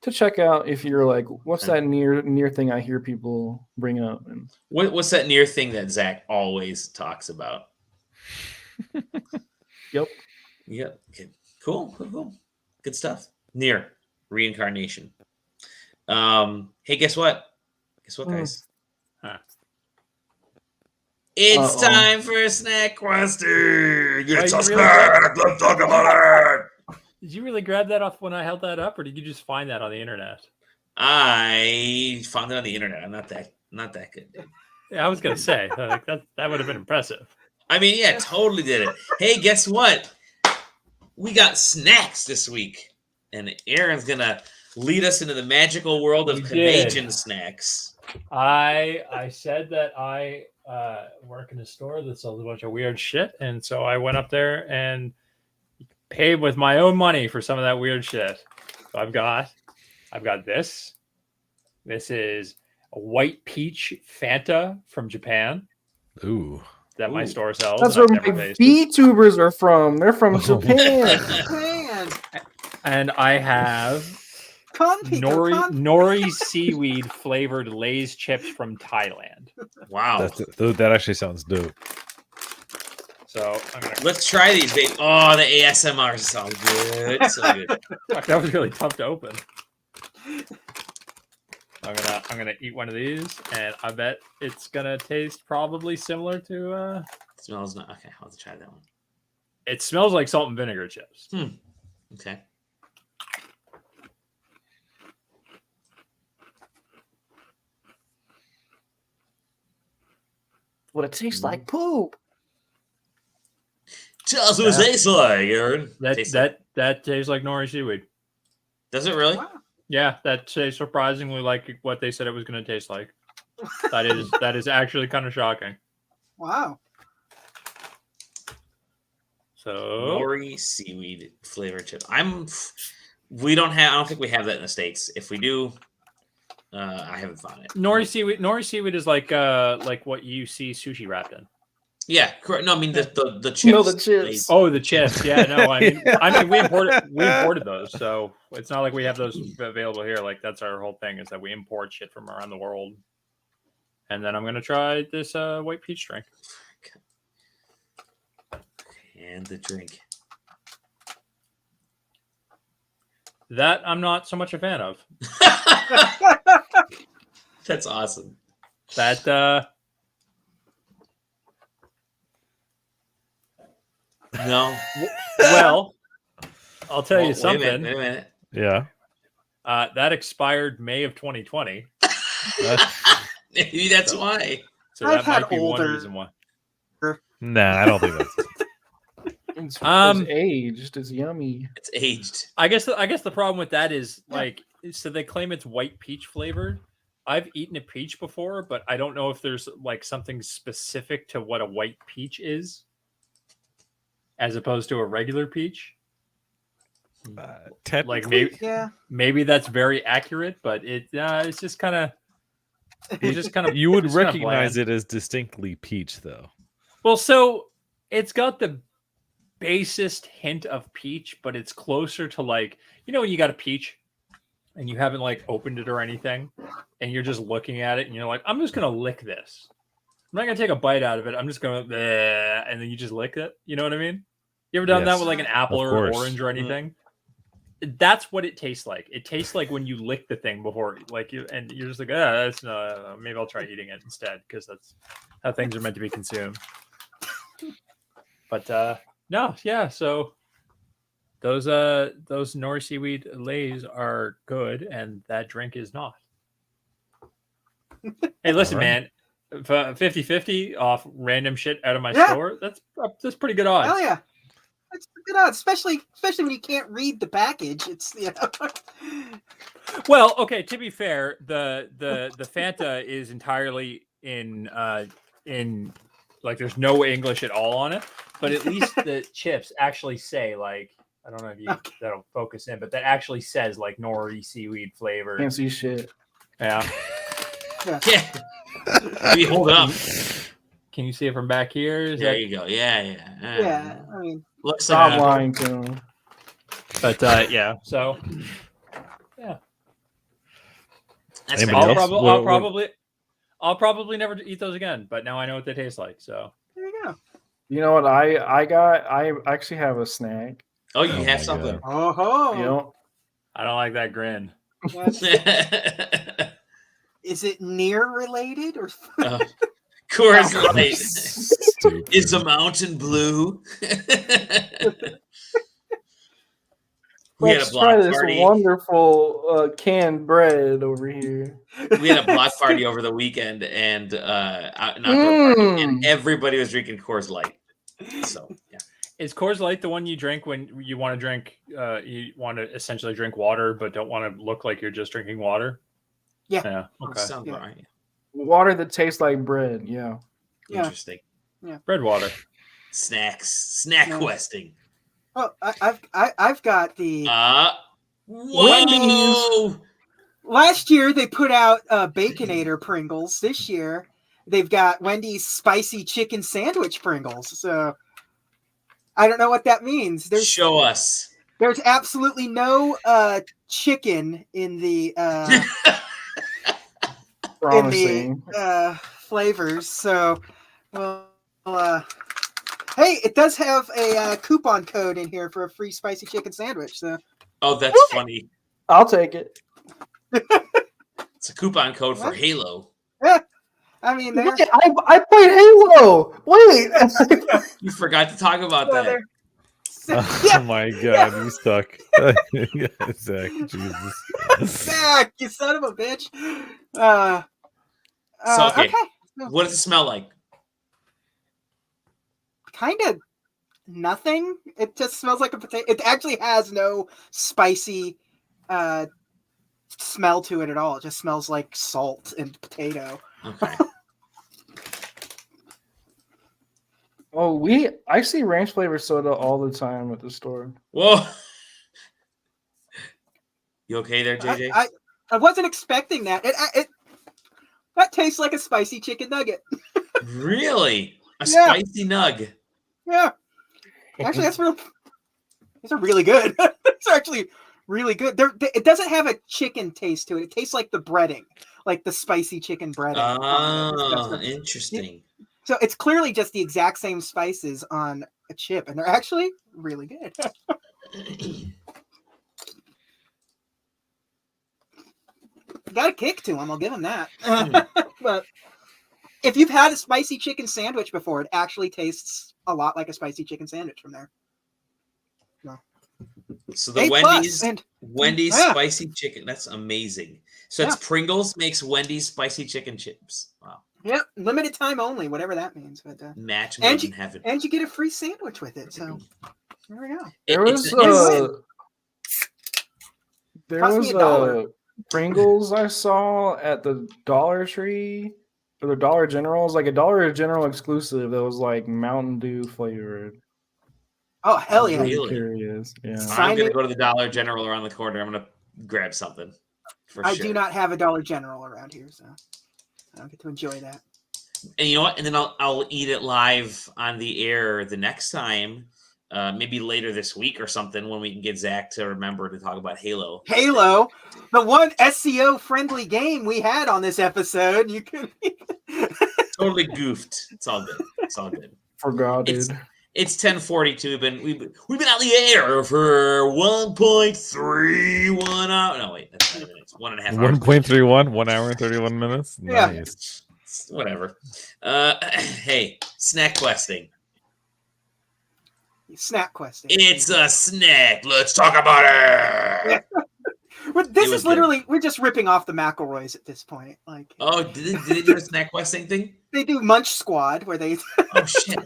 to check out if you're like, what's that near thing I hear people bring up? And what's that near thing that Zach always talks about? Yep. Okay. Cool. Good stuff. Near reincarnation. Hey, guess what? Guys? It's time for snack questing. It's a snack. Let's talk about it. Did you really grab that off when I held that up, or did you just find that on the internet? I found it on the internet. I'm not that good. Yeah, I was gonna say that would have been impressive. I mean, yeah, totally did it. Hey, guess what? We got snacks this week, and Aaron's gonna lead us into the magical world of Canadian snacks. I said that I work in a store that sells a bunch of weird shit, and so I went up there and paid with my own money for some of that weird shit. So I've got this. This is a white peach Fanta from Japan. Ooh. That my store sells. That's where my VTubers are from. They're from Japan. And I have nori seaweed flavored Lay's chips from Thailand. Wow. That actually sounds dope. So let's try these, babe. Oh, the ASMR sounds good. So good. Fuck, that was really tough to open. I'm gonna eat one of these, and I bet it's gonna taste probably similar to. It smells not okay. I'll try that one. It smells like salt and vinegar chips. Okay. What it tastes like poop. Tell us what it tastes like, Aaron. That tastes like nori seaweed. Does it really? Wow. Yeah, that tastes surprisingly like what they said it was going to taste like. That is actually kind of shocking. Wow. So Nori seaweed flavored chip. I don't think we have that in the States. If we do, I haven't found it. Nori seaweed is like what you see sushi wrapped in. Yeah, correct. No, I mean the chips. No, the chips. Oh, the chips. Yeah, no, I mean we imported those, so it's not like we have those available here. Like that's our whole thing, is that we import shit from around the world. And then I'm gonna try this white peach drink. And the drink. That I'm not so much a fan of. That's awesome. That No. Well, I'll tell you Wait something. a minute. Yeah. That expired May of 2020. Maybe that's why. So I've that had might be one older- reason why. Nah, I don't think that's. It's Um, aged. It's yummy. It's aged. I guess the problem with that is like, so they claim it's white peach flavored. I've eaten a peach before, but I don't know if there's like something specific to what a white peach is, as opposed to a regular peach. Technically, Yeah. Maybe that's very accurate, but it's just kind of. you would it's kinda recognize bland. it as distinctly peach, though. Well, so it's got the basest hint of peach, but it's closer to like, when you got a peach and you haven't like opened it or anything, and you're just looking at it and you're like, I'm just gonna lick this. I'm not gonna take a bite out of it. I'm just gonna, and then you just lick it. You know what I mean? You ever done that Yes, with like an apple of or an course. orange or anything? That's what it tastes like. It tastes like when you lick the thing before, like you're just like, that's maybe I'll try eating it instead, because that's how things are meant to be consumed. But no, yeah. So those nori seaweed lays are good, and that drink is not. Hey, listen, Alright. man, 50-50 off random shit out of my Yeah. store. That's pretty good odds. Hell yeah. That's good odds, especially when you can't read the package. It's Well, okay. To be fair, the Fanta is entirely in like there's no English at all on it, but at least the chips actually say like, I don't know if that'll focus in, but that actually says like nori seaweed flavor. Can't see shit. Yeah. Yeah. Maybe hold it up. Can you see it from back here? There you go. Yeah. yeah. I mean, Looks Stop like lying to him. But yeah. So yeah. that's Anybody fantastic. else? I'll probably never eat those again. But now I know what they taste like. So there you go. You know what I got? I actually have a snack. Oh, you Oh have my something. Oh ho. You know, I don't like that grin. Is it near related or? Coors Light. Stupid. Is the mountain blue? We had a let's try block this party. wonderful canned bread over here. We had a block party over the weekend, and an outdoor party, and everybody was drinking Coors Light. So yeah. Is Coors Light the one you drink when you want to drink? You want to essentially drink water, but don't want to look like you're just drinking water. Yeah. Yeah. Okay. Sounds Yeah. right. Water that tastes like bread. Yeah. Yeah. Interesting. Bread water. Snack questing. Oh, I've got the. Whoa! Last year they put out Baconator Pringles. This year they've got Wendy's spicy chicken sandwich Pringles. So I don't know what that means. Show us. There's absolutely no chicken in the Promising. flavors. So, well, hey, it does have a coupon code in here for a free spicy chicken sandwich. So, Oh, that's funny. I'll take it. It's a coupon code for Halo. I mean, Wait, I played Halo. Wait. You forgot to talk about that. Oh my god, you suck. Zach, Jesus. Zach, you son of a bitch. So, okay. Okay. What does it smell like? kind of nothing. It just smells like a potato. It actually has no spicy smell to it at all. It just smells like salt and potato. Okay. Oh, I see ranch flavored soda all the time at the store. Whoa. You okay there, JJ? I wasn't expecting that. That tastes like a spicy chicken nugget. Really? A spicy nug? Yeah. Actually, these are really good. It's actually really good. It doesn't have a chicken taste to it. It tastes like the breading, like the spicy chicken breading. Oh, interesting. So it's clearly just the exact same spices on a chip, and they're actually really good. Got a kick to them, I'll give them that. But if you've had a spicy chicken sandwich before, it actually tastes a lot like a spicy chicken sandwich from there. So the Wendy's spicy chicken, that's amazing. So it's Pringles makes Wendy's spicy chicken chips. Wow. Yep, limited time only, whatever that means. But match made in heaven. And you get a free sandwich with it. So there we go. There was Pringles I saw at the Dollar Tree or the Dollar General. It was like a Dollar General exclusive that was like Mountain Dew flavored. Oh, hell yeah. Really? Curious. Yeah. I'm going to go to the Dollar General around the corner. I'm going to grab something. I do not have a Dollar General around here, so I don't get to enjoy that. And you know what? And then I'll eat it live on the air the next time, maybe later this week or something, when we can get Zach to remember to talk about Halo. Halo, the one SEO friendly game we had on this episode. You can totally goofed. It's all good. It's all good. Forgot, dude. It's 10:42. We've been on the air for 1.31 hours. No, wait, that's 9 minutes. 1.5 hours. 1.31, 1 hour and 31 minutes. Yeah. Nice. Whatever. Hey, snack questing. Snack questing. It's a snack. Let's talk about it. This is literally we're just ripping off the McElroys at this point. Like, oh, did they do a snack questing thing? They do Munch Squad where they. Oh shit.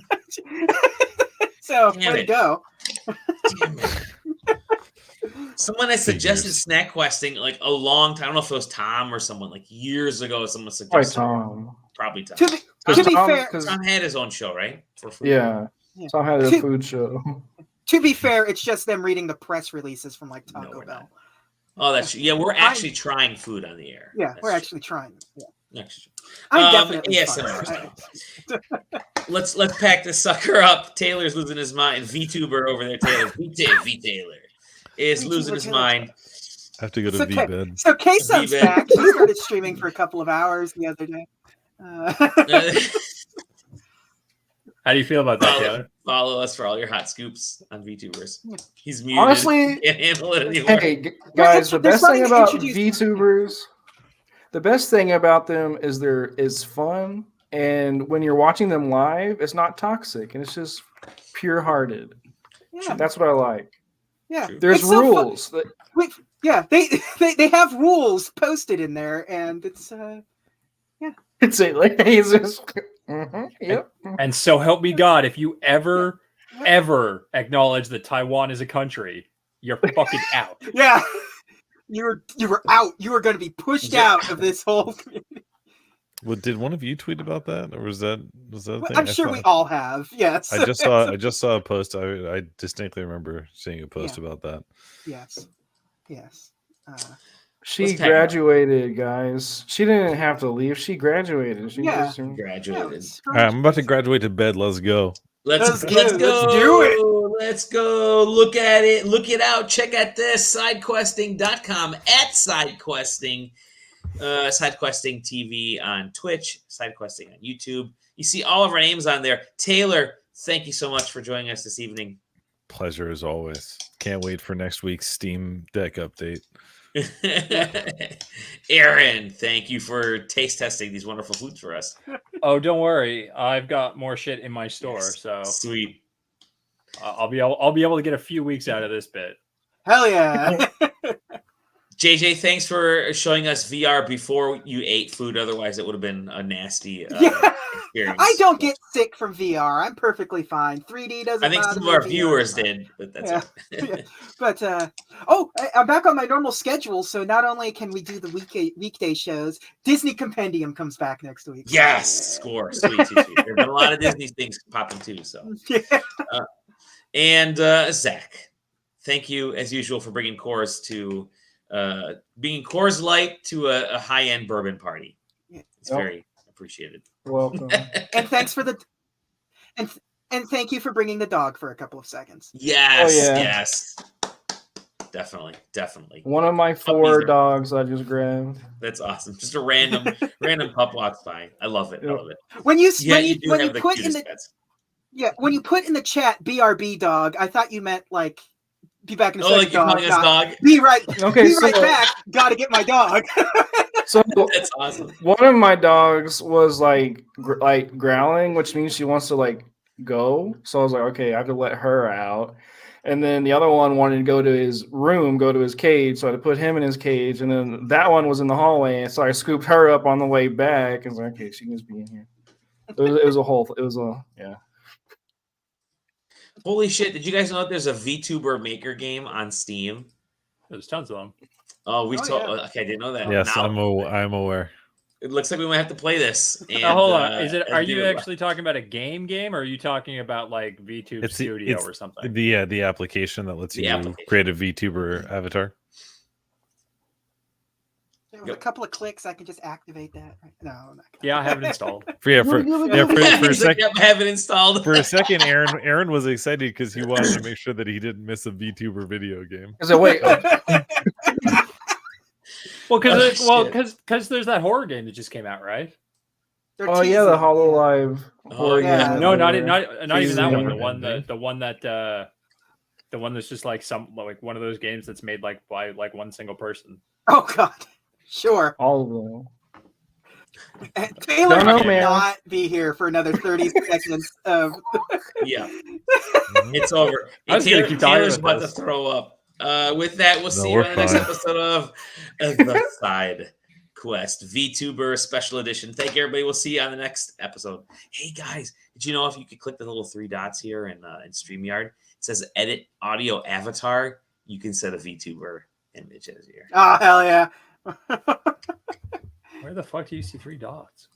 So way to go. Damn it. Someone has suggested snack questing like a long time. I don't know if it was Tom or someone like years ago. Someone suggested probably Tom. To be fair, Tom had his own show, right? For food. Yeah. Tom had a food show. To be fair, it's just them reading the press releases from like Taco Bell. Oh, that's true. Yeah, we're actually trying food on the air. Yeah, we're actually trying. Yeah. I'm definitely let's pack this sucker up. Taylor's losing his mind. VTuber over there, Taylor. V Taylor is losing his mind. I have to go to V-Bed. So K-Sun's back. She started streaming for a couple of hours the other day. How do you feel about that, Taylor? Follow us for all your hot scoops on VTubers. He's muted. Honestly, can't handle it anymore. Hey guys, the best thing about VTubers, the best thing about them is is fun, and when you're watching them live, it's not toxic and it's just pure-hearted. Yeah. That's what I like. Yeah, there's rules. So they have rules posted in there, and it's It's like yep. And so help me God, if you ever acknowledge that Taiwan is a country, you're fucking out. Yeah, you were out. You were going to be pushed out of this whole community. Well, did one of you tweet about that, or was that a thing? I'm sure we all have. Yes. I just saw a post. I distinctly remember seeing a post about that. Yes. She graduated, guys. She didn't have to leave. She graduated. She just graduated. All right, I'm about to graduate to bed. Let's go. Let's go. Let's do it. Let's go. Look at it. Look it out. Check out this. SideQuesting.com at SideQuesting. SideQuesting TV on Twitch. SideQuesting on YouTube. You see all of our names on there. Taylor, thank you so much for joining us this evening. Pleasure as always. Can't wait for next week's Steam Deck update. Aaron, thank you for taste testing these wonderful foods for us. Oh, don't worry, I've got more shit in my store, so sweet. I'll be able to get a few weeks out of this bit. Hell yeah! JJ, thanks for showing us VR before you ate food. Otherwise, it would have been a nasty experience. I don't get sick from VR. I'm perfectly fine. 3D doesn't. I think some of our viewers did, but that's right. But I'm back on my normal schedule. So not only can we do the weekday shows, Disney Compendium comes back next week. Yes, score, sweet. There's been a lot of Disney things popping too. So, and Zach, thank you as usual for bringing Coors to. Being Coors Light to a high-end bourbon party. It's very appreciated. Welcome. And thanks for and thank you for bringing the dog for a couple of seconds. Yes, yes. Definitely. One of my 4 dogs I just grabbed. That's awesome. Just a random pup walks by. I love it. I love it. When you put in the chat BRB dog, I thought you meant like be back in a second, dog. Be right. Okay, be right back. Got to get my dog. So that's awesome. One of my dogs was like growling, which means she wants to like go. So I was like, okay, I have to let her out. And then the other one wanted to go to his room, go to his cage. So I had to put him in his cage. And then that one was in the hallway. So I scooped her up on the way back. And was like, okay, she can just be in here. It was a. Holy shit, did you guys know that there's a VTuber maker game on Steam? There's tons of them. Oh, okay, I didn't know that. Yes, I'm aware. It looks like we might have to play this. And, hold on. Are you actually talking about a game, or are you talking about like VTube Studio or something? The application that lets you create a VTuber avatar. With a couple of clicks, I can just activate that. No, I'm not yeah, I have it installed. For a second, I have it installed. For a second, Aaron was excited because he wanted to make sure that he didn't miss a VTuber video game. Wait. Because there's that horror game that just came out, right? The Hololive horror game. No, not even that one. The one that's just like one of those games that's made like by like one single person. Oh God. Sure. All of them. Taylor may not be here for another 30 seconds of it's over. Taylor's about to throw up. With that, we'll see you on the next episode of the SideQuest VTuber Special Edition. Thank you, everybody. We'll see you on the next episode. Hey guys, did you know if you could click the little 3 dots here in StreamYard, it says Edit Audio Avatar, you can set a VTuber image as here. Oh hell yeah. Where the fuck do you see 3 dots?